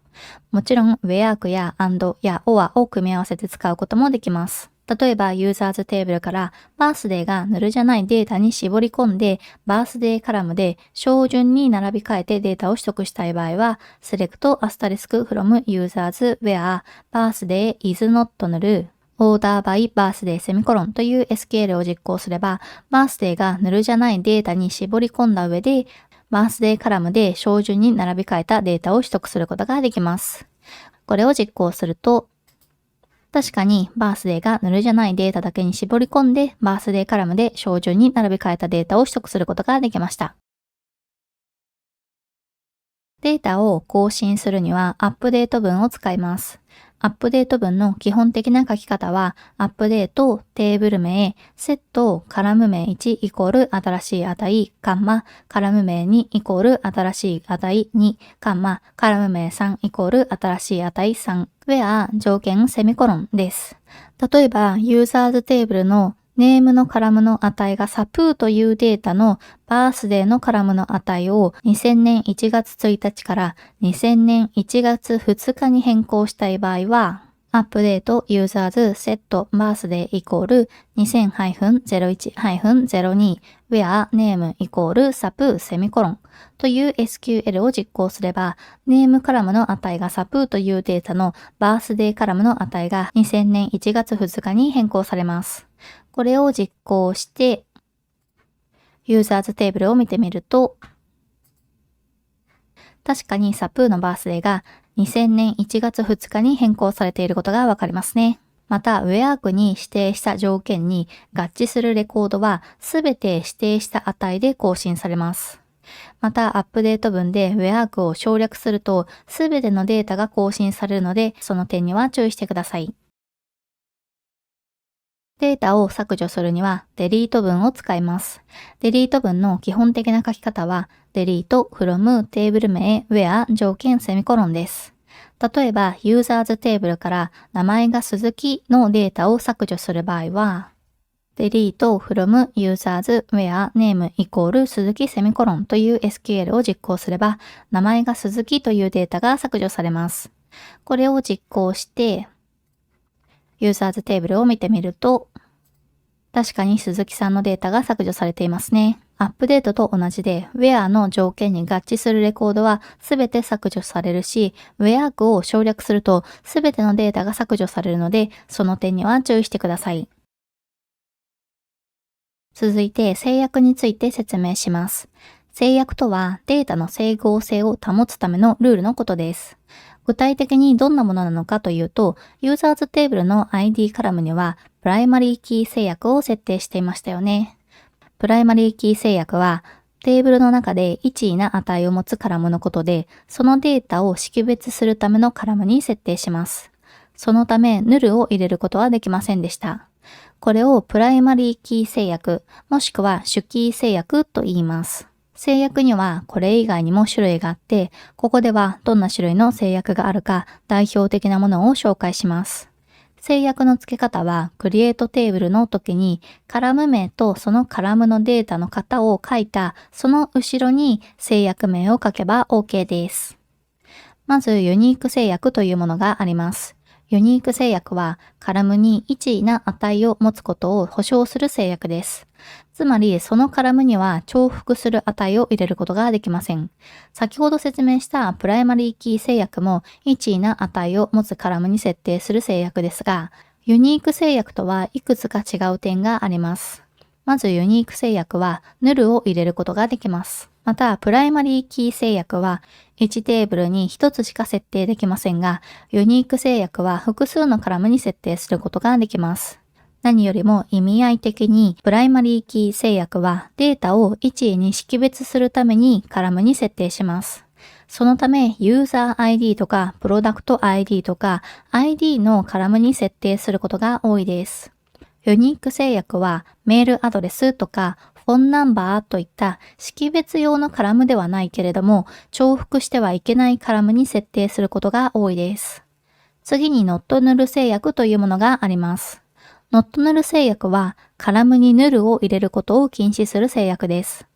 もちろん where や and や or を組み合わせて使うこともできます。例えば users テーブルからバースデーがnullじゃないデータに絞り込んでバースデーカラムで小順に並び替えてデータを取得したい場合は select asterisk from users where birthday is not nullオーダーバイバースデーセミコロンという SQL を実行すれば、バースデーがnullじゃないデータに絞り込んだ上で、バースデーカラムで小順に並び替えたデータを取得することができます。これを実行すると、確かにバースデーがnullじゃないデータだけに絞り込んで、バースデーカラムで小順に並び替えたデータを取得することができました。データを更新するにはアップデート文を使います。アップデート文の基本的な書き方は、アップデート、テーブル名、セット、カラム名1イコール新しい値、カンマ、カラム名2イコール新しい値2、カンマ、カラム名3イコール新しい値3、where 条件セミコロンです。例えば、ユーザーズテーブルのネームのカラムの値がサプーというデータのバースデーのカラムの値を2000年1月1日から2000年1月2日に変更したい場合は、アップデートユーザーズセットバースデーイコール 2000-01-02 where name イコール sap セミコロンという SQL を実行すれば、ネームカラムの値が sap というデータのバースデーカラムの値が2000年1月2日に変更されます。これを実行して、ユーザーズテーブルを見てみると、確かに sap のバースデーが2000年1月2日に変更されていることがわかりますね。また、where 区に指定した条件に合致するレコードはすべて指定した値で更新されます。また、アップデート文で where 区を省略するとすべてのデータが更新されるので、その点には注意してください。データを削除するには、デリート文を使います。デリート文の基本的な書き方は、デリート from テーブル名 where 条件セミコロンです。例えば、ユーザーズテーブルから名前が鈴木のデータを削除する場合は、デリート from users where name イコール鈴木セミコロンという SQL を実行すれば、名前が鈴木というデータが削除されます。これを実行して、ユーザーズテーブルを見てみると、確かに鈴木さんのデータが削除されていますね。アップデートと同じで、where の条件に合致するレコードはすべて削除されるし、where 区を省略するとすべてのデータが削除されるので、その点には注意してください。続いて制約について説明します。制約とはデータの整合性を保つためのルールのことです。具体的にどんなものなのかというと、ユーザーズテーブルの ID カラムにはプライマリーキー制約を設定していましたよね。プライマリーキー制約はテーブルの中で1位な値を持つカラムのことで、そのデータを識別するためのカラムに設定します。そのため、ヌルを入れることはできませんでした。これをプライマリーキー制約、もしくは主キー制約と言います。制約にはこれ以外にも種類があって、ここではどんな種類の制約があるか代表的なものを紹介します。制約の付け方は、クリエイトテーブルの時にカラム名とそのカラムのデータの型を書いたその後ろに制約名を書けば OK です。まずユニーク制約というものがあります。ユニーク制約はカラムに1位な値を持つことを保証する制約です。つまりそのカラムには重複する値を入れることができません。先ほど説明したプライマリーキー制約も1位な値を持つカラムに設定する制約ですが、ユニーク制約とはいくつか違う点があります。まずユニーク制約はヌルを入れることができます。また、プライマリーキー制約は1テーブルに1つしか設定できませんが、ユニーク制約は複数のカラムに設定することができます。何よりも意味合い的にプライマリーキー制約はデータを1位に識別するためにカラムに設定します。そのため、ユーザー ID とかプロダクト ID とか ID のカラムに設定することが多いです。ユニーク制約はメールアドレスとかフォンナンバーといった識別用のカラムではないけれども、重複してはいけないカラムに設定することが多いです。次にノットヌル制約というものがあります。ノットヌル制約はカラムにヌルを入れることを禁止する制約です。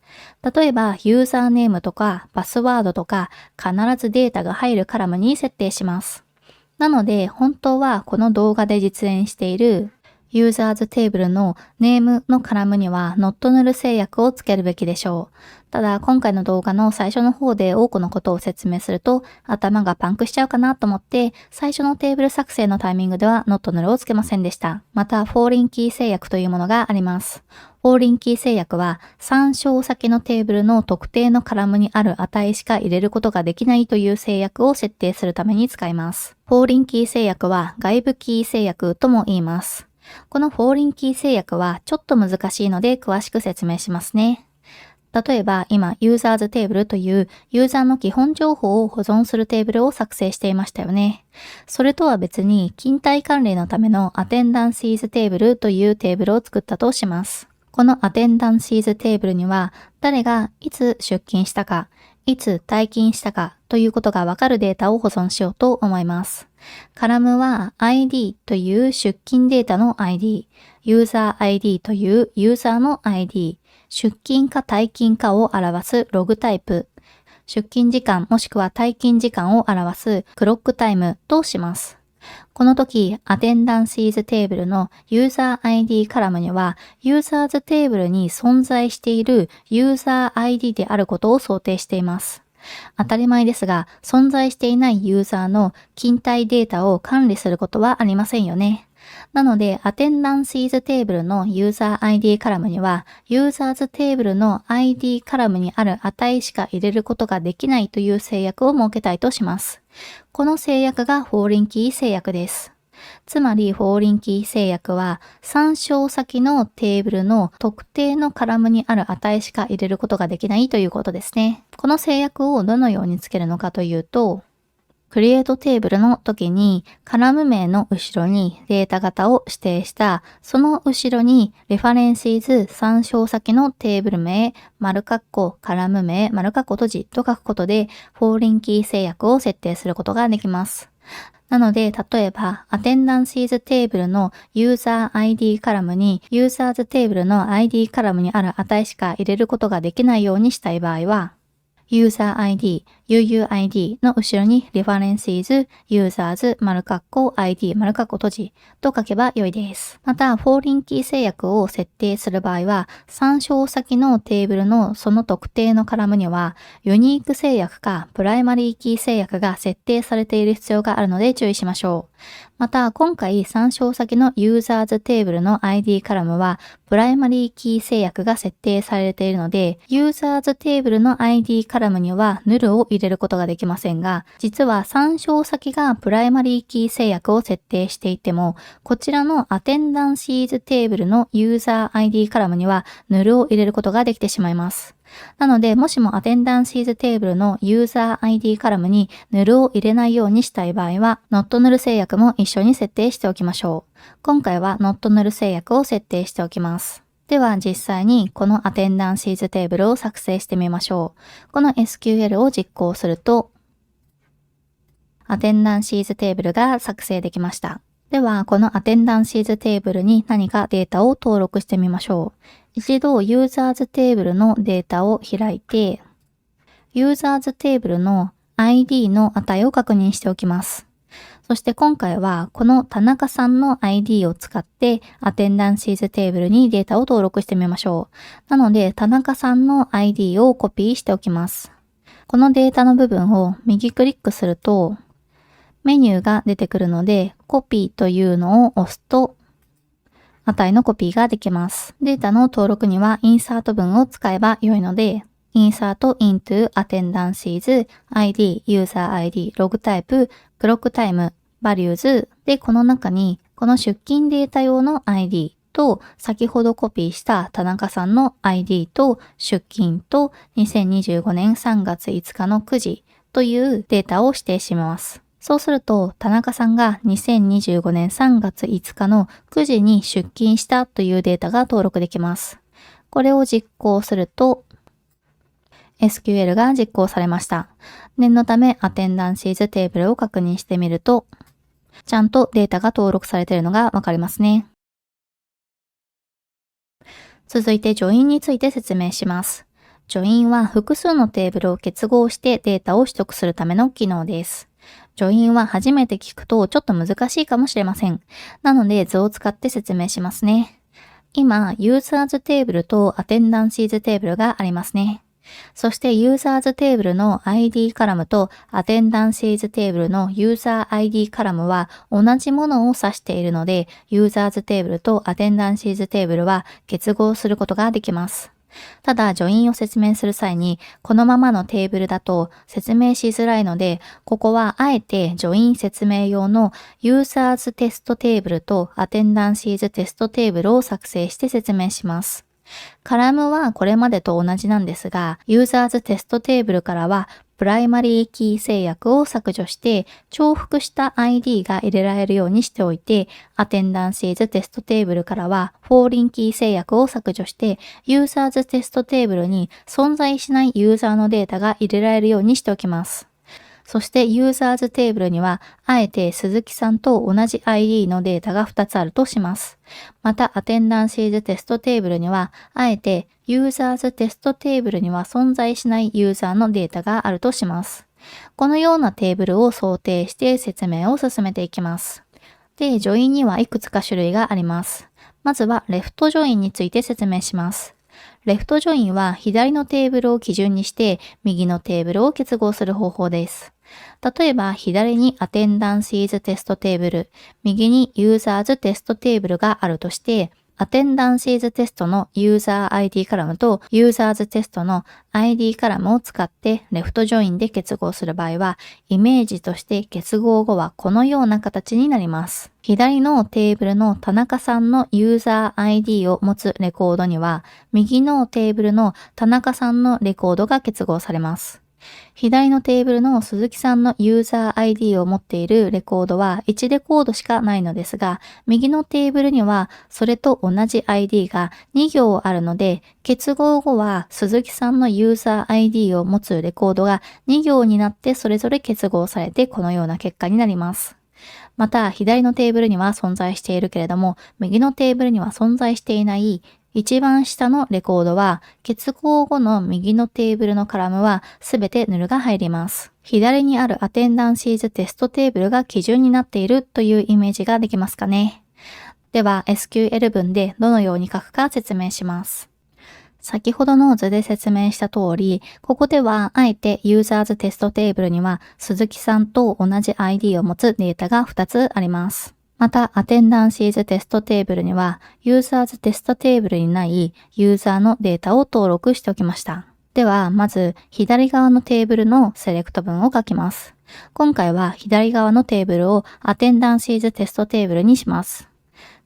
例えば、ユーザーネームとかパスワードとか必ずデータが入るカラムに設定します。なので、本当はこの動画で実演しているユーザーズテーブルのネームのカラムにはノットヌル制約をつけるべきでしょう。ただ今回の動画の最初の方で多くのことを説明すると頭がパンクしちゃうかなと思って最初のテーブル作成のタイミングではノットヌルをつけませんでした。またフォーリンキー制約というものがあります。フォーリンキー制約は参照先のテーブルの特定のカラムにある値しか入れることができないという制約を設定するために使います。フォーリンキー制約は外部キー制約とも言います。このフォーリンキー制約はちょっと難しいので詳しく説明しますね。例えば今ユーザーズテーブルというユーザーの基本情報を保存するテーブルを作成していましたよね。それとは別に勤怠管理のためのアテンダンシーズテーブルというテーブルを作ったとします。このアテンダンシーズテーブルには誰がいつ出勤したか、いつ退勤したかということがわかるデータを保存しようと思います。カラムは ID という出勤データの ID、ユーザー ID というユーザーの ID、出勤か退勤かを表すログタイプ、出勤時間もしくは退勤時間を表すクロックタイムとします。この時、アテンダンシーズテーブルのユーザー ID カラムには、ユーザーズテーブルに存在しているユーザー ID であることを想定しています。当たり前ですが、存在していないユーザーの勤怠データを管理することはありませんよね。なので、アテンダンシーズテーブルのユーザー ID カラムには、ユーザーズテーブルの ID カラムにある値しか入れることができないという制約を設けたいとします。この制約がフォーリンキー制約です。つまり、フォーリンキー制約は、参照先のテーブルの特定のカラムにある値しか入れることができないということですね。この制約をどのようにつけるのかというと、クリエイトテーブルの時にカラム名の後ろにデータ型を指定した、その後ろにレファレンシーズ参照先のテーブル名、丸括弧カラム名、丸括弧閉じと書くことで、フォーリンキー制約を設定することができます。なので、例えば、アテンダンシーズテーブルのユーザー ID カラムに、ユーザーズテーブルの ID カラムにある値しか入れることができないようにしたい場合は、ユーザー ID、UUID の後ろに References、Users、丸括弧 ID、丸括弧閉じと書けば良いです。また、フォーリンキー制約を設定する場合は、参照先のテーブルのその特定のカラムには、ユニーク制約かプライマリーキー制約が設定されている必要があるので注意しましょう。また、今回参照先のユーザーズテーブルの ID カラムは、プライマリーキー制約が設定されているので、ユーザーズテーブルの ID カラムには null を入れることができませんが、実は参照先がプライマリーキー制約を設定していても、こちらのアテンダンシーズテーブルのユーザー ID カラムには null を入れることができてしまいます。なので、もしもアテンダンシーズテーブルのユーザー ID カラムに null を入れないようにしたい場合は、not null 制約も一緒に設定しておきましょう。今回は not null 制約を設定しておきます。では実際にこのアテンダンシーズテーブルを作成してみましょう。この SQL を実行すると、アテンダンシーズテーブルが作成できました。では、このアテンダンシーズテーブルに何かデータを登録してみましょう。一度ユーザーズテーブルのデータを開いて、ユーザーズテーブルの ID の値を確認しておきます。そして今回はこの田中さんの ID を使ってアテンダンシーズテーブルにデータを登録してみましょう。なので田中さんの ID をコピーしておきます。このデータの部分を右クリックするとメニューが出てくるのでコピーというのを押すと値のコピーができます。データの登録にはインサート文を使えば良いのでInsert into Attendances ID User ID Log Type Clock Time Values でこの中にこの出勤データ用の ID と先ほどコピーした田中さんの ID と出勤と2025年3月5日の9時というデータを指定します。そうすると田中さんが2025年3月5日の9時に出勤したというデータが登録できます。これを実行するとSQL が実行されました。念のためアテンダンシーズテーブルを確認してみると、ちゃんとデータが登録されているのがわかりますね。続いてジョインについて説明します。ジョインは複数のテーブルを結合してデータを取得するための機能です。ジョインは初めて聞くとちょっと難しいかもしれません。なので図を使って説明しますね。今、ユーザーズテーブルとアテンダンシーズテーブルがありますね。そしてユーザーズテーブルの ID カラムとアテンダンシーズテーブルのユーザー ID カラムは同じものを指しているので、ユーザーズテーブルとアテンダンシーズテーブルは結合することができます。ただ、ジョインを説明する際に、このままのテーブルだと説明しづらいので、ここはあえてジョイン説明用のユーザーズテストテーブルとアテンダンシーズテストテーブルを作成して説明します。カラムはこれまでと同じなんですが、ユーザーズテストテーブルからはプライマリーキー制約を削除して重複した ID が入れられるようにしておいて、アテンダンシーズテストテーブルからはフォーリンキー制約を削除してユーザーズテストテーブルに存在しないユーザーのデータが入れられるようにしておきます。そしてユーザーズテーブルには、あえて鈴木さんと同じ ID のデータが2つあるとします。また、アテンダンシーズテストテーブルには、あえてユーザーズテストテーブルには存在しないユーザーのデータがあるとします。このようなテーブルを想定して説明を進めていきます。で、ジョインにはいくつか種類があります。まずはレフトジョインについて説明します。レフトジョインは左のテーブルを基準にして右のテーブルを結合する方法です。例えば左にアテンダンシーズテストテーブル、右にユーザーズテストテーブルがあるとして、アテンダンシーズテストのユーザー ID カラムとユーザーズテストの ID カラムを使ってレフトジョインで結合する場合は、イメージとして結合後はこのような形になります。左のテーブルの田中さんのユーザー ID を持つレコードには、右のテーブルの田中さんのレコードが結合されます。左のテーブルの鈴木さんのユーザー ID を持っているレコードは1レコードしかないのですが、右のテーブルにはそれと同じ ID が2行あるので、結合後は鈴木さんのユーザー ID を持つレコードが2行になってそれぞれ結合されてこのような結果になります。また、左のテーブルには存在しているけれども、右のテーブルには存在していない一番下のレコードは、結合後の右のテーブルのカラムはすべてヌルが入ります。左にあるアテンダンシーズテストテーブルが基準になっているというイメージができますかね。では SQL 文でどのように書くか説明します。先ほどの図で説明した通り、ここではあえてユーザーズテストテーブルには鈴木さんと同じ ID を持つデータが2つあります。また、アテンダンシーズテストテーブルには、ユーザーズテストテーブルにないユーザーのデータを登録しておきました。では、まず、左側のテーブルのセレクト文を書きます。今回は左側のテーブルをアテンダンシーズテストテーブルにします。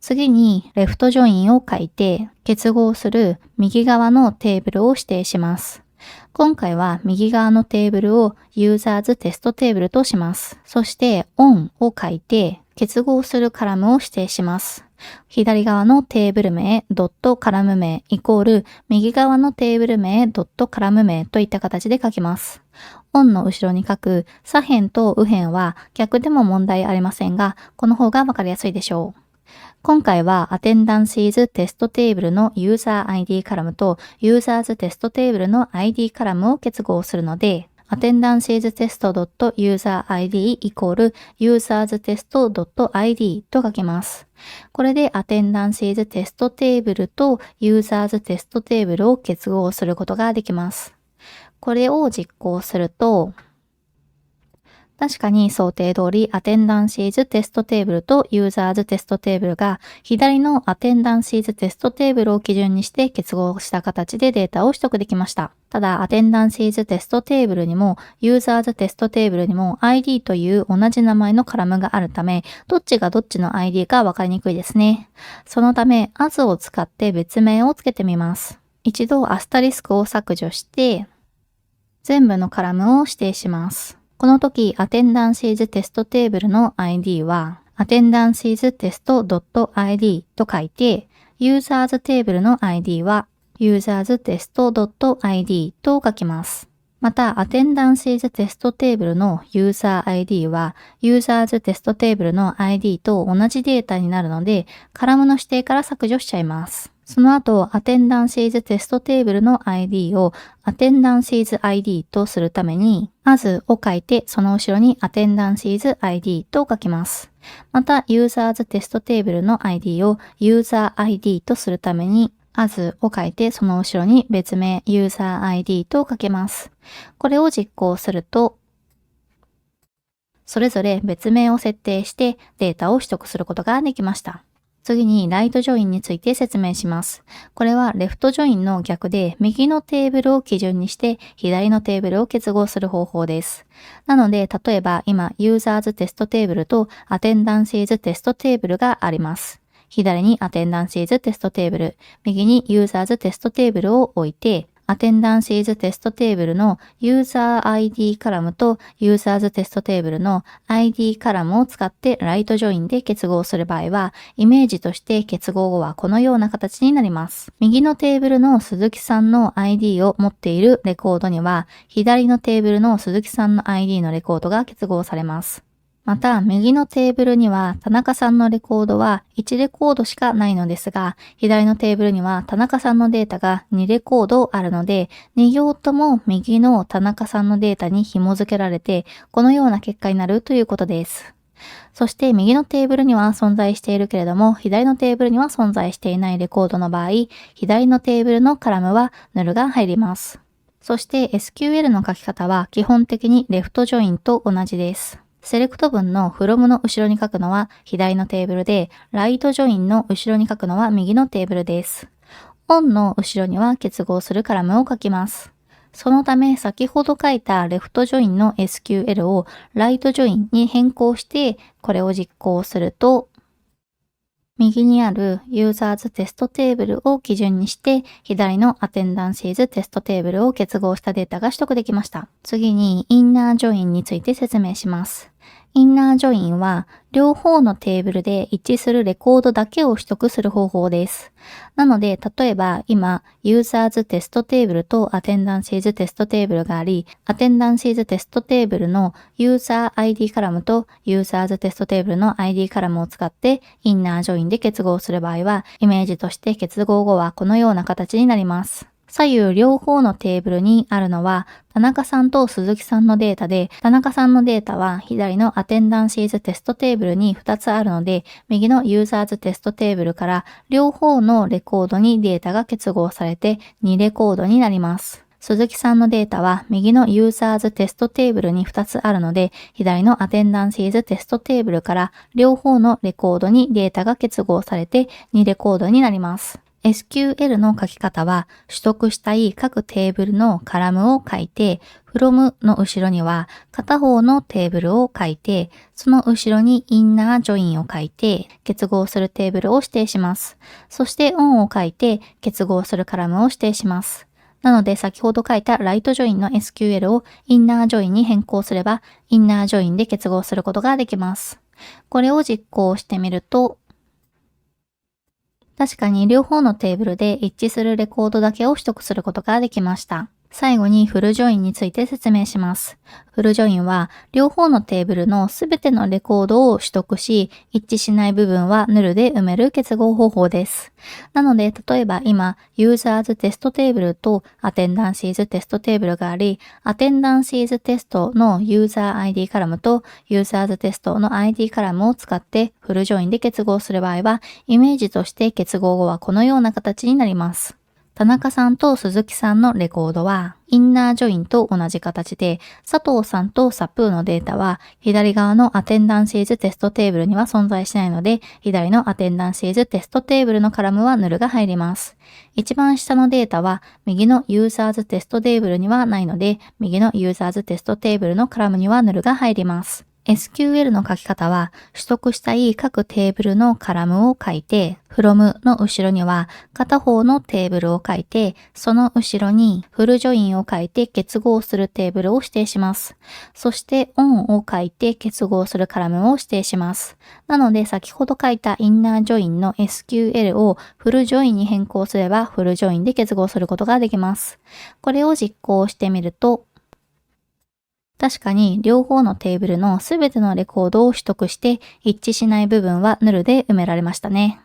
次に、レフトジョインを書いて、結合する右側のテーブルを指定します。今回は右側のテーブルをユーザーズテストテーブルとします。そして、ON を書いて、結合するカラムを指定します。左側のテーブル名、ドットカラム名イコール右側のテーブル名、ドットカラム名といった形で書きます。ON の後ろに書く左辺と右辺は逆でも問題ありませんが、この方がわかりやすいでしょう。今回はアテンダンシーズテストテーブルのユーザー ID カラムとユーザーズテストテーブルの ID カラムを結合するので、アテンダンシーズテスト .user_id イコール users_test.id と書きます。これでアテンダンシーズテストテーブルとユーザーズテストテーブルを結合することができます。これを実行すると、確かに想定通りアテンダンシーズテストテーブルとユーザーズテストテーブルが左のアテンダンシーズテストテーブルを基準にして結合した形でデータを取得できました。ただ、アテンダンシーズテストテーブルにもユーザーズテストテーブルにも ID という同じ名前のカラムがあるため、どっちがどっちの ID かわかりにくいですね。そのため、as を使って別名をつけてみます。一度アスタリスクを削除して、全部のカラムを指定します。この時、アテンダンシーズテストテーブルの ID は、アテンダンシーズテスト .id と書いて、ユーザーズテーブルの ID は、ユーザーズテスト .id と書きます。また、アテンダンシーズテストテーブルのユーザー ID は、ユーザーズテストテーブルの ID と同じデータになるので、カラムの指定から削除しちゃいます。その後、アテンダンシーズテストテーブルの ID をアテンダンシーズ ID とするために、as を書いて、その後ろにアテンダンシーズ ID と書きます。また、ユーザーズテストテーブルの ID をユーザー ID とするために、as を書いて、その後ろに別名ユーザー ID と書けます。これを実行すると、それぞれ別名を設定してデータを取得することができました。次にライトジョインについて説明します。これはレフトジョインの逆で右のテーブルを基準にして左のテーブルを結合する方法です。なので例えば今ユーザーズテストテーブルとアテンダンシーズテストテーブルがあります。左にアテンダンシーズテストテーブル、右にユーザーズテストテーブルを置いてアテンダンシーズテストテーブルのユーザー ID カラムとユーザーズテストテーブルの ID カラムを使ってライトジョインで結合する場合は、イメージとして結合後はこのような形になります。右のテーブルの鈴木さんの ID を持っているレコードには、左のテーブルの鈴木さんの ID のレコードが結合されます。また、右のテーブルには田中さんのレコードは1レコードしかないのですが、左のテーブルには田中さんのデータが2レコードあるので、2行とも右の田中さんのデータに紐付けられて、このような結果になるということです。そして右のテーブルには存在しているけれども、左のテーブルには存在していないレコードの場合、左のテーブルのカラムはヌルが入ります。そして SQL の書き方は基本的にレフトジョインと同じです。セレクト文の from の後ろに書くのは左のテーブルで、ライトジョインの後ろに書くのは右のテーブルです。on の後ろには結合するカラムを書きます。そのため先ほど書いたレフトジョインの SQL をライトジョインに変更してこれを実行すると、右にある Users テストテーブルを基準にして左の Attendances テストテーブルを結合したデータが取得できました。次に Inner Join について説明します。インナージョインは両方のテーブルで一致するレコードだけを取得する方法です。なので、例えば今、Users テストテーブルと Attendances テストテーブルがあり、Attendances テストテーブルの User ID カラムと Users テストテーブルの ID カラムを使ってインナージョインで結合する場合は、イメージとして結合後はこのような形になります。左右両方のテーブルにあるのは田中さんと鈴木さんのデータで、田中さんのデータは左の Attendances テストテーブルに2つあるので、右の Users テストテーブルから両方のレコードにデータが結合されて2レコードになります。鈴木さんのデータは右の Users テストテーブルに2つあるので、左の Attendances テストテーブルから両方のレコードにデータが結合されて2レコードになります。SQL の書き方は取得したい各テーブルのカラムを書いて、from の後ろには片方のテーブルを書いて、その後ろにインナージョインを書いて、結合するテーブルを指定します。そして on を書いて、結合するカラムを指定します。なので先ほど書いたライトジョインの SQL をインナージョインに変更すれば、インナージョインで結合することができます。これを実行してみると、確かに両方のテーブルで一致するレコードだけを取得することができました。最後にフルジョインについて説明します。フルジョインは両方のテーブルのすべてのレコードを取得し、一致しない部分はヌルで埋める結合方法です。なので、例えば今、Users テストテーブルと Attendances テストテーブルがあり、Attendances テストの User ID カラムと Users テストの ID カラムを使ってフルジョインで結合する場合は、イメージとして結合後はこのような形になります。田中さんと鈴木さんのレコードはインナージョインと同じ形で、佐藤さんとサプーのデータは左側のアテンダンシーズテストテーブルには存在しないので、左のアテンダンシーズテストテーブルのカラムはヌルが入ります。一番下のデータは右のユーザーズテストテーブルにはないので、右のユーザーズテストテーブルのカラムにはヌルが入ります。SQL の書き方は取得したい各テーブルのカラムを書いて、from の後ろには片方のテーブルを書いて、その後ろにフルジョインを書いて結合するテーブルを指定します。そして on を書いて結合するカラムを指定します。なので先ほど書いたインナージョインの SQL をフルジョインに変更すればフルジョインで結合することができます。これを実行してみると、確かに両方のテーブルのすべてのレコードを取得して一致しない部分はヌルで埋められましたね。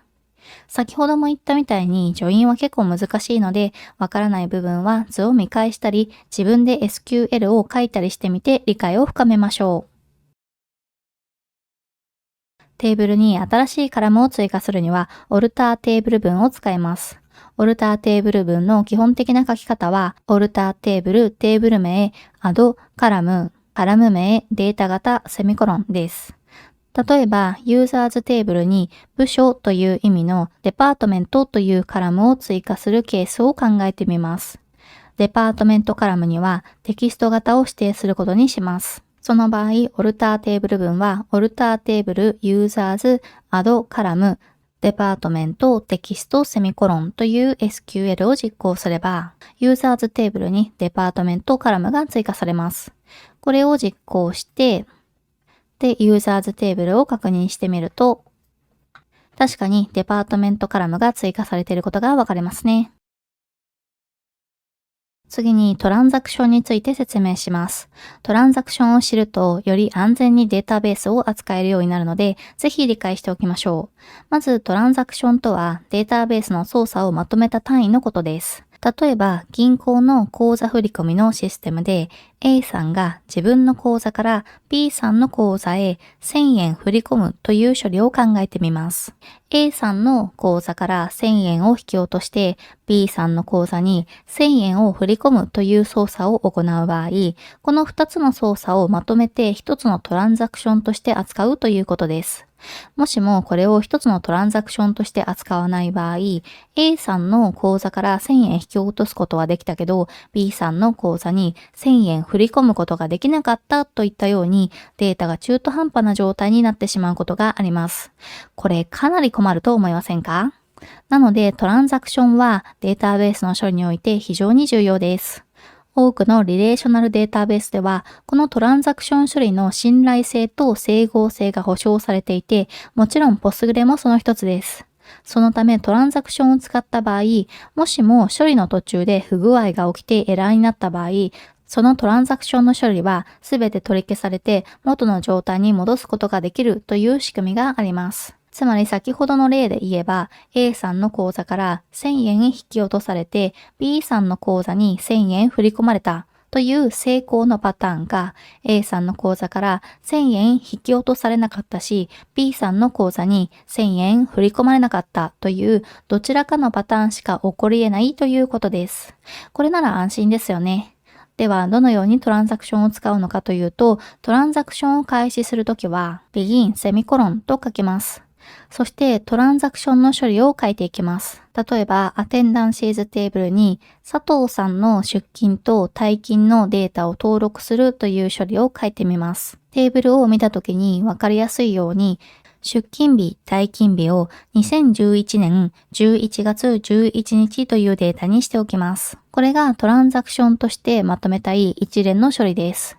先ほども言ったみたいにジョインは結構難しいので、わからない部分は図を見返したり自分で SQL を書いたりしてみて理解を深めましょう。テーブルに新しいカラムを追加するにはオルターテーブル文を使います。オルターテーブル文の基本的な書き方は、オルターテーブル、テーブル名、アド、カラム、カラム名、データ型、セミコロンです。例えば、ユーザーズテーブルに部署という意味のデパートメントというカラムを追加するケースを考えてみます。デパートメントカラムにはテキスト型を指定することにします。その場合、オルターテーブル文は、オルターテーブル、ユーザーズ、アド、カラム、デパートメント、テキスト、セミコロンという SQL を実行すれば、ユーザーズテーブルにデパートメントカラムが追加されます。これを実行して、で、ユーザーズテーブルを確認してみると、確かにデパートメントカラムが追加されていることがわかりますね。次にトランザクションについて説明します。トランザクションを知ると、より安全にデータベースを扱えるようになるので、ぜひ理解しておきましょう。まず、トランザクションとは、データベースの操作をまとめた単位のことです。例えば、銀行の口座振込のシステムで、A さんが自分の口座から B さんの口座へ1000円振り込むという処理を考えてみます。A さんの口座から1000円を引き落として B さんの口座に1000円を振り込むという操作を行う場合、この2つの操作をまとめて1つのトランザクションとして扱うということです。もしもこれを一つのトランザクションとして扱わない場合、A さんの口座から1000円引き落とすことはできたけど、B さんの口座に1000円振り込むことができなかったといったように、データが中途半端な状態になってしまうことがあります。これかなり困ると思いませんか？なのでトランザクションはデータベースの処理において非常に重要です。多くのリレーショナルデータベースでは、このトランザクション処理の信頼性と整合性が保証されていて、もちろんポスグレもその一つです。そのためトランザクションを使った場合、もしも処理の途中で不具合が起きてエラーになった場合、そのトランザクションの処理はすべて取り消されて元の状態に戻すことができるという仕組みがあります。つまり先ほどの例で言えば A さんの口座から1000円引き落とされて B さんの口座に1000円振り込まれたという成功のパターンか A さんの口座から1000円引き落とされなかったし B さんの口座に1000円振り込まれなかったというどちらかのパターンしか起こり得ないということです。これなら安心ですよね。では、どのようにトランザクションを使うのかというと、トランザクションを開始するときは、begin セミコロンと書きます。そしてトランザクションの処理を書いていきます。例えば、アテンダンシーズテーブルに佐藤さんの出勤と退勤のデータを登録するという処理を書いてみます。テーブルを見たときにわかりやすいように、出勤日、退勤日を2011年11月11日というデータにしておきます。これがトランザクションとしてまとめたい一連の処理です。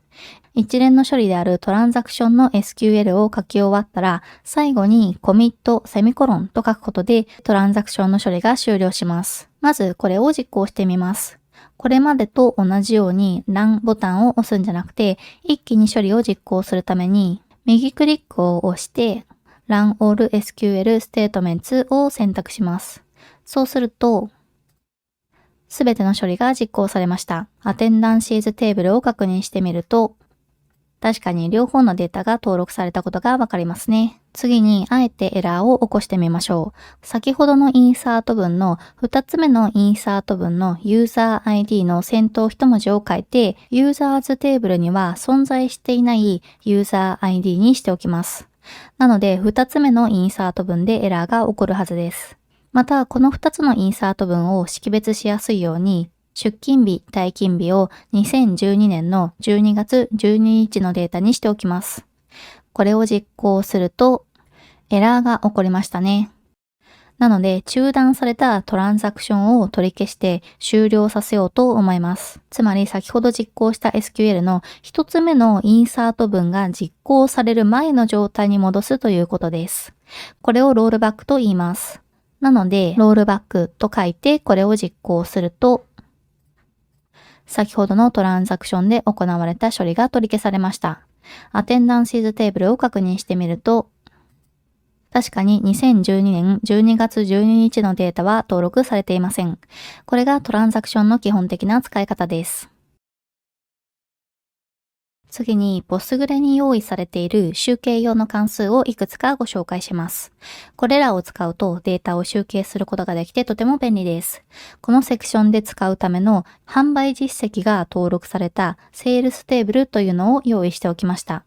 一連の処理であるトランザクションの SQL を書き終わったら、最後にコミットセミコロンと書くことでトランザクションの処理が終了します。まずこれを実行してみます。これまでと同じように Run ボタンを押すんじゃなくて、一気に処理を実行するために、右クリックを押して、Run All SQL Statements を選択します。そうすると、すべての処理が実行されました。アテンダンシーズテーブルを確認してみると、確かに両方のデータが登録されたことがわかりますね。次に、あえてエラーを起こしてみましょう。先ほどのインサート文の2つ目のインサート文のユーザー ID の先頭一文字を書いて、ユーザーズテーブルには存在していないユーザー ID にしておきます。なので、2つ目のインサート文でエラーが起こるはずです。また、この2つのインサート文を識別しやすいように、出勤日、退勤日を2012年の12月12日のデータにしておきます。これを実行すると、エラーが起こりましたね。なので、中断されたトランザクションを取り消して終了させようと思います。つまり、先ほど実行した SQL の1つ目のインサート文が実行される前の状態に戻すということです。これをロールバックと言います。なので、ロールバックと書いてこれを実行すると、先ほどのトランザクションで行われた処理が取り消されました。アテンダンシーズテーブルを確認してみると、確かに2012年12月12日のデータは登録されていません。これがトランザクションの基本的な使い方です。次に、ポスグレに用意されている集計用の関数をいくつかご紹介します。これらを使うとデータを集計することができてとても便利です。このセクションで使うための販売実績が登録されたセールステーブルというのを用意しておきました。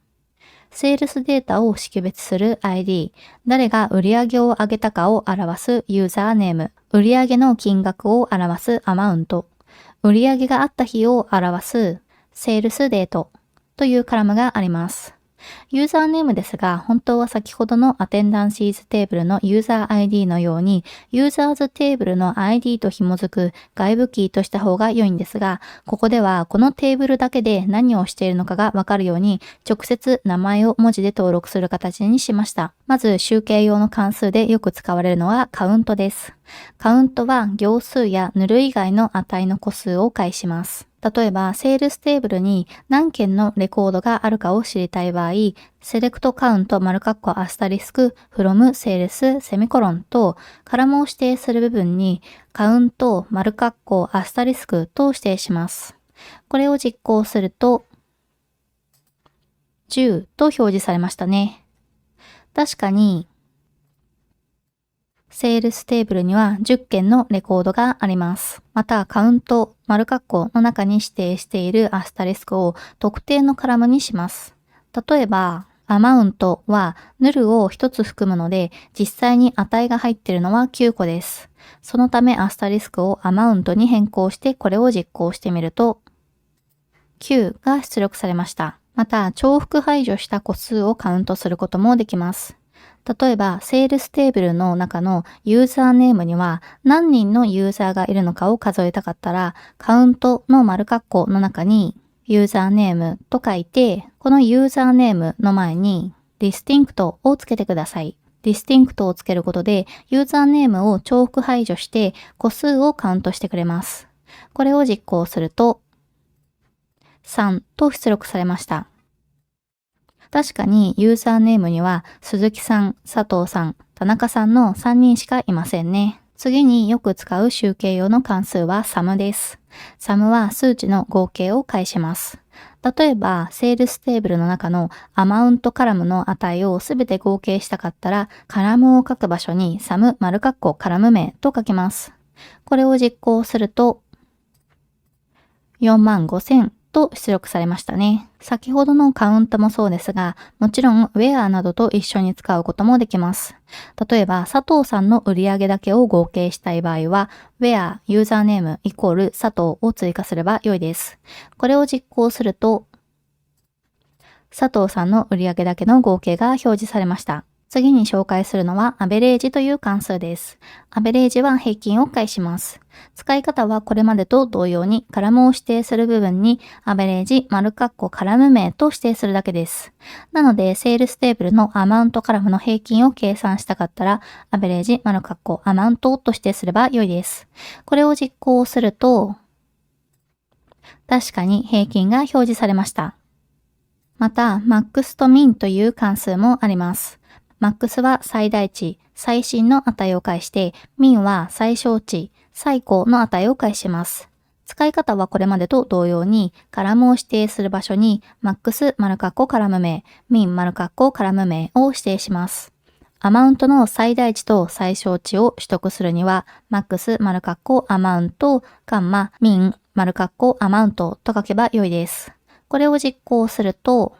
セールスデータを識別する ID、誰が売上を上げたかを表すユーザーネーム、売上の金額を表すアマウント、売上があった日を表すセールスデート、というカラムがあります。ユーザーネームですが、本当は先ほどのアテンダンシーズテーブルのユーザー ID のように、ユーザーズテーブルの ID と紐づく外部キーとした方が良いんですが、ここではこのテーブルだけで何をしているのかがわかるように、直接名前を文字で登録する形にしました。まず集計用の関数でよく使われるのはカウントです。カウントは行数やヌル以外の値の個数を介します。例えば、セールステーブルに何件のレコードがあるかを知りたい場合、セレクトカウント丸括弧アスタリスク from sales セミコロンとカラムを指定する部分にカウント丸括弧アスタリスクと指定します。これを実行すると10と表示されましたね。確かに、セールステーブルには10件のレコードがあります。また、カウント、丸括弧の中に指定しているアスタリスクを特定のカラムにします。例えば、アマウントはヌルを1つ含むので、実際に値が入っているのは9個です。そのためアスタリスクをアマウントに変更してこれを実行してみると、9が出力されました。また、重複排除した個数をカウントすることもできます。例えば、セールステーブルの中のユーザーネームには何人のユーザーがいるのかを数えたかったら、カウントの丸括弧の中にユーザーネームと書いて、このユーザーネームの前にdistinctをつけてください。distinctをつけることで、ユーザーネームを重複排除して個数をカウントしてくれます。これを実行すると、3と出力されました。確かにユーザーネームには鈴木さん、佐藤さん、田中さんの3人しかいませんね。次によく使う集計用の関数は sum です。sum は数値の合計を返します。例えば、セールステーブルの中のアマウントカラムの値をすべて合計したかったら、カラムを書く場所に sum 丸括弧カラム名と書きます。これを実行すると、45,000と出力されましたね。先ほどのカウントもそうですが、もちろん where などと一緒に使うこともできます。例えば、佐藤さんの売上だけを合計したい場合は、where ユーザーネームイコール佐藤を追加すれば良いです。これを実行すると、佐藤さんの売上だけの合計が表示されました。次に紹介するのはアベレージという関数です。アベレージは平均を返します。使い方はこれまでと同様にカラムを指定する部分にアベレージ丸括弧カラム名と指定するだけです。なので、セールステーブルのアマウントカラムの平均を計算したかったらアベレージ丸括弧アマウントと指定すれば良いです。これを実行すると、確かに平均が表示されました。また、max と min という関数もあります。max は最大値、最新の値を返して、min は最小値、最高の値を返します。使い方はこれまでと同様に、カラムを指定する場所に、max 丸括弧カラム名、min 丸括弧カラム名を指定します。アマウントの最大値と最小値を取得するには、max 丸括弧アマウント、min 丸括弧アマウントと書けば良いです。これを実行すると、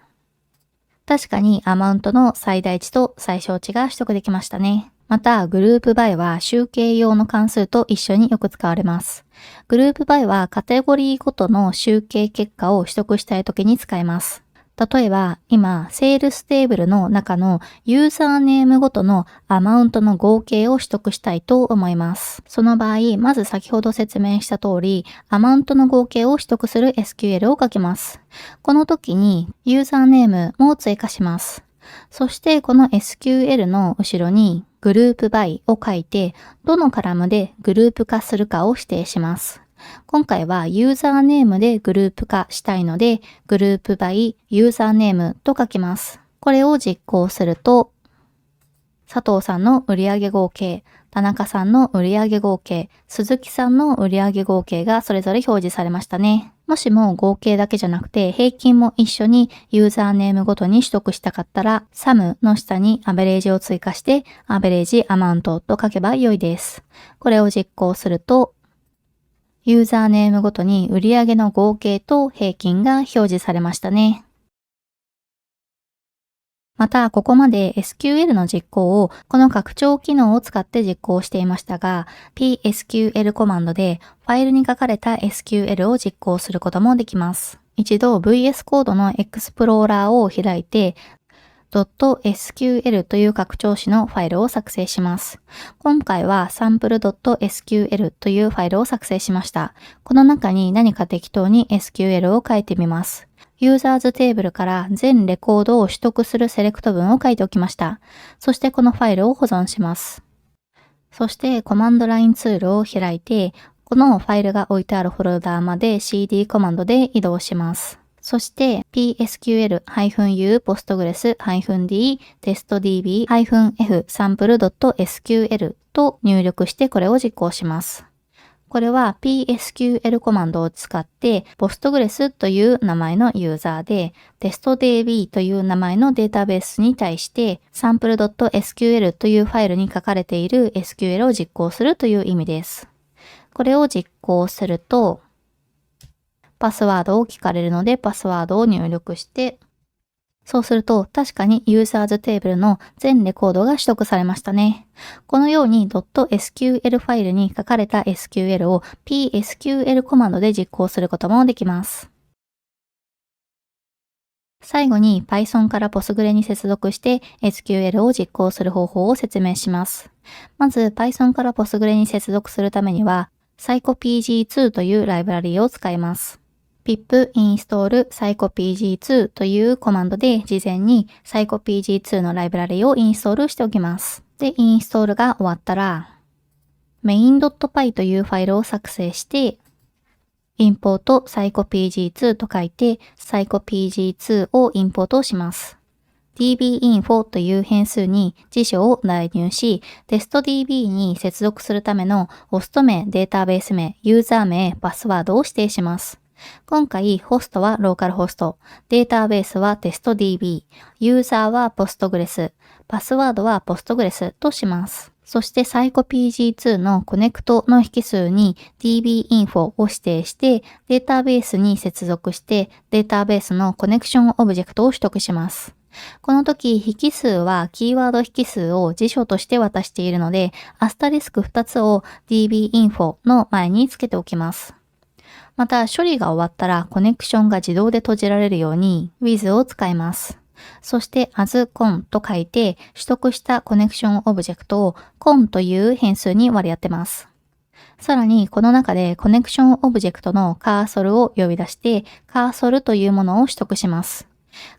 確かにアマウントの最大値と最小値が取得できましたね。また、グループ by は集計用の関数と一緒によく使われます。グループ by はカテゴリーごとの集計結果を取得したいときに使えます。例えば、今、セールステーブルの中のユーザーネームごとのアマウントの合計を取得したいと思います。その場合、まず先ほど説明した通り、アマウントの合計を取得する SQL を書きます。この時に、ユーザーネームも追加します。そして、この SQL の後ろに、グループ by を書いて、どのカラムでグループ化するかを指定します。今回はユーザーネームでグループ化したいので、グループ by ユーザーネームと書きます。これを実行すると、佐藤さんの売上合計、田中さんの売上合計、鈴木さんの売上合計がそれぞれ表示されましたね。もしも合計だけじゃなくて平均も一緒にユーザーネームごとに取得したかったら、sum の下にアベレージを追加して、アベレージアマウントと書けば良いです。これを実行すると、ユーザーネームごとに売上の合計と平均が表示されましたね。また、ここまで SQL の実行をこの拡張機能を使って実行していましたが、psql コマンドでファイルに書かれた SQL を実行することもできます。一度 VS コードのエクスプローラーを開いて、.sql という拡張子のファイルを作成します。今回は sample.sql というファイルを作成しました。この中に何か適当に SQL を書いてみます。ユーザーズテーブルから全レコードを取得するセレクト文を書いておきました。そしてこのファイルを保存します。そしてコマンドラインツールを開いて、このファイルが置いてあるフォルダーまで cd コマンドで移動します。そして psql-u postgres-d testdb-f sample.sql と入力してこれを実行します。これは PSQL コマンドを使って Postgres という名前のユーザーで TestDB という名前のデータベースに対して sample.sql というファイルに書かれている SQL を実行するという意味です。これを実行するとパスワードを聞かれるのでパスワードを入力してそうすると確かにユーザーズテーブルの全レコードが取得されましたね。このように .sql ファイルに書かれた SQL を psql コマンドで実行することもできます。最後に Python から Postgre に接続して SQL を実行する方法を説明します。まず Python から Postgre に接続するためには psychopg2 というライブラリを使います。pip install psychopg2 というコマンドで事前に psychopg2 のライブラリをインストールしておきます。で、インストールが終わったら main.py というファイルを作成してimport psychopg2 と書いて psychopg2 をインポートします。dbinfo という変数に辞書を代入し、testdb に接続するためのホスト名、データベース名、ユーザー名、パスワードを指定します。今回、ホストはローカルホスト、データベースは testdb、ユーザーは Postgres、パスワードは Postgres とします。そして psychopg2 のコネクトの引数に dbinfo を指定してデータベースに接続してデータベースのコネクションオブジェクトを取得します。この時、引数はキーワード引数を辞書として渡しているので、アスタリスク2つを dbinfo の前につけておきます。また、処理が終わったらコネクションが自動で閉じられるように with を使います。そして ascon と書いて取得したコネクションオブジェクトを con という変数に割り当てます。さらにこの中でコネクションオブジェクトのカーソルを呼び出してカーソルというものを取得します。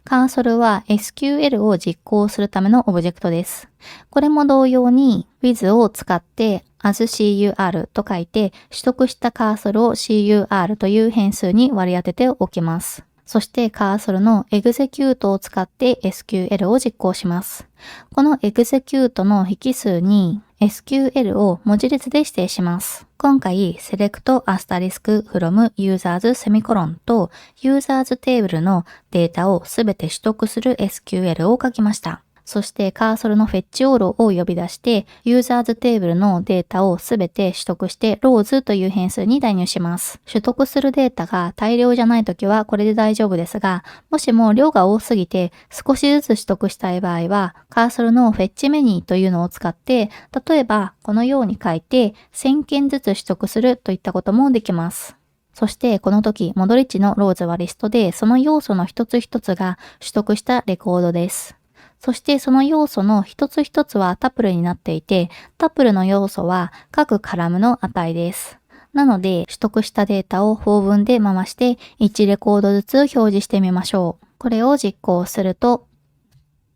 カーソルは SQL を実行するためのオブジェクトです。これも同様に with を使って ascur と書いて取得したカーソルを cur という変数に割り当てておきます。そしてカーソルのエグゼキュートを使って SQL を実行します。このエグゼキュートの引数に SQL を文字列で指定します。今回 select asterisk from users セミコロンと users テーブルのデータをすべて取得する SQL を書きました。そしてカーソルのフェッチオールを呼び出してユーザーズテーブルのデータをすべて取得してローズという変数に代入します。取得するデータが大量じゃないときはこれで大丈夫ですが、もしも量が多すぎて少しずつ取得したい場合はカーソルのフェッチメニューというのを使って例えばこのように書いて1000件ずつ取得するといったこともできます。そしてこの時モドリッチのローズはリストでその要素の一つ一つが取得したレコードです。そしてその要素の一つ一つはタプルになっていて、タプルの要素は各カラムの値です。なので取得したデータを4分で回して1レコードずつ表示してみましょう。これを実行すると、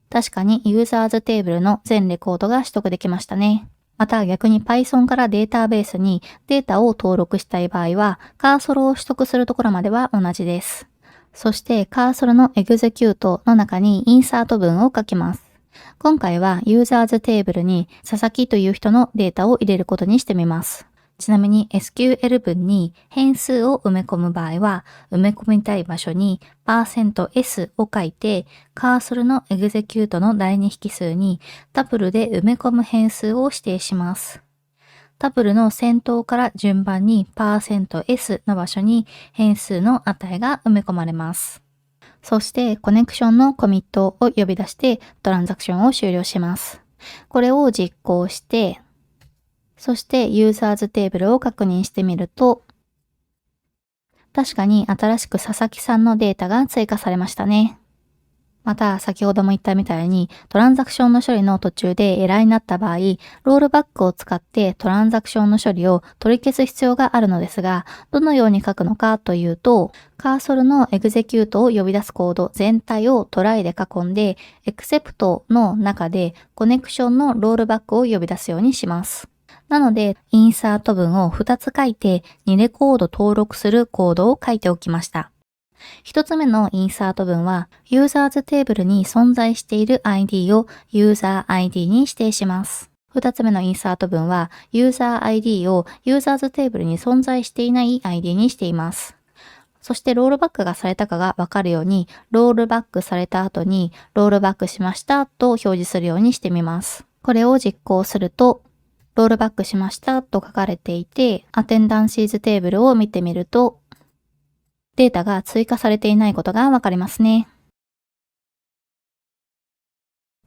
確かにユーザーズテーブルの全レコードが取得できましたね。また逆に Python からデータベースにデータを登録したい場合は、カーソルを取得するところまでは同じです。そしてカーソルのエグゼキュートの中にインサート文を書きます。今回はユーザーズテーブルに佐々木という人のデータを入れることにしてみます。ちなみに SQL 文に変数を埋め込む場合は埋め込みたい場所に %s を書いてカーソルのエグゼキュートの第二引数にタプルで埋め込む変数を指定します。タプルの先頭から順番に %s の場所に変数の値が埋め込まれます。そしてコネクションのコミットを呼び出してトランザクションを終了します。これを実行して、そしてユーザーズテーブルを確認してみると、確かに新しく佐々木さんのデータが追加されましたね。また、先ほども言ったみたいに、トランザクションの処理の途中でエラーになった場合、ロールバックを使ってトランザクションの処理を取り消す必要があるのですが、どのように書くのかというと、カーソルのエグゼキュートを呼び出すコード全体をトライで囲んで、エクセプトの中でコネクションのロールバックを呼び出すようにします。なので、インサート文を2つ書いて、2レコード登録するコードを書いておきました。一つ目のインサート文は、ユーザーズテーブルに存在している ID をユーザー ID に指定します。二つ目のインサート文は、ユーザー ID をユーザーズテーブルに存在していない ID にしています。そしてロールバックがされたかがわかるように、ロールバックされた後に、ロールバックしましたと表示するようにしてみます。これを実行すると、ロールバックしましたと書かれていて、アテンダンシーズテーブルを見てみると、データが追加されていないことがわかりますね。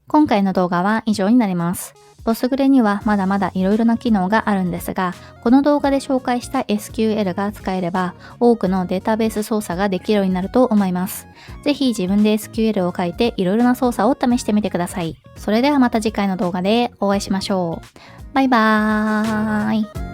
今回の動画は以上になります。Postgre にはまだまだ色々な機能があるんですが、この動画で紹介した SQL が使えれば、多くのデータベース操作ができるようになると思います。ぜひ自分で SQL を書いて色々な操作を試してみてください。それではまた次回の動画でお会いしましょう。バイバーイ。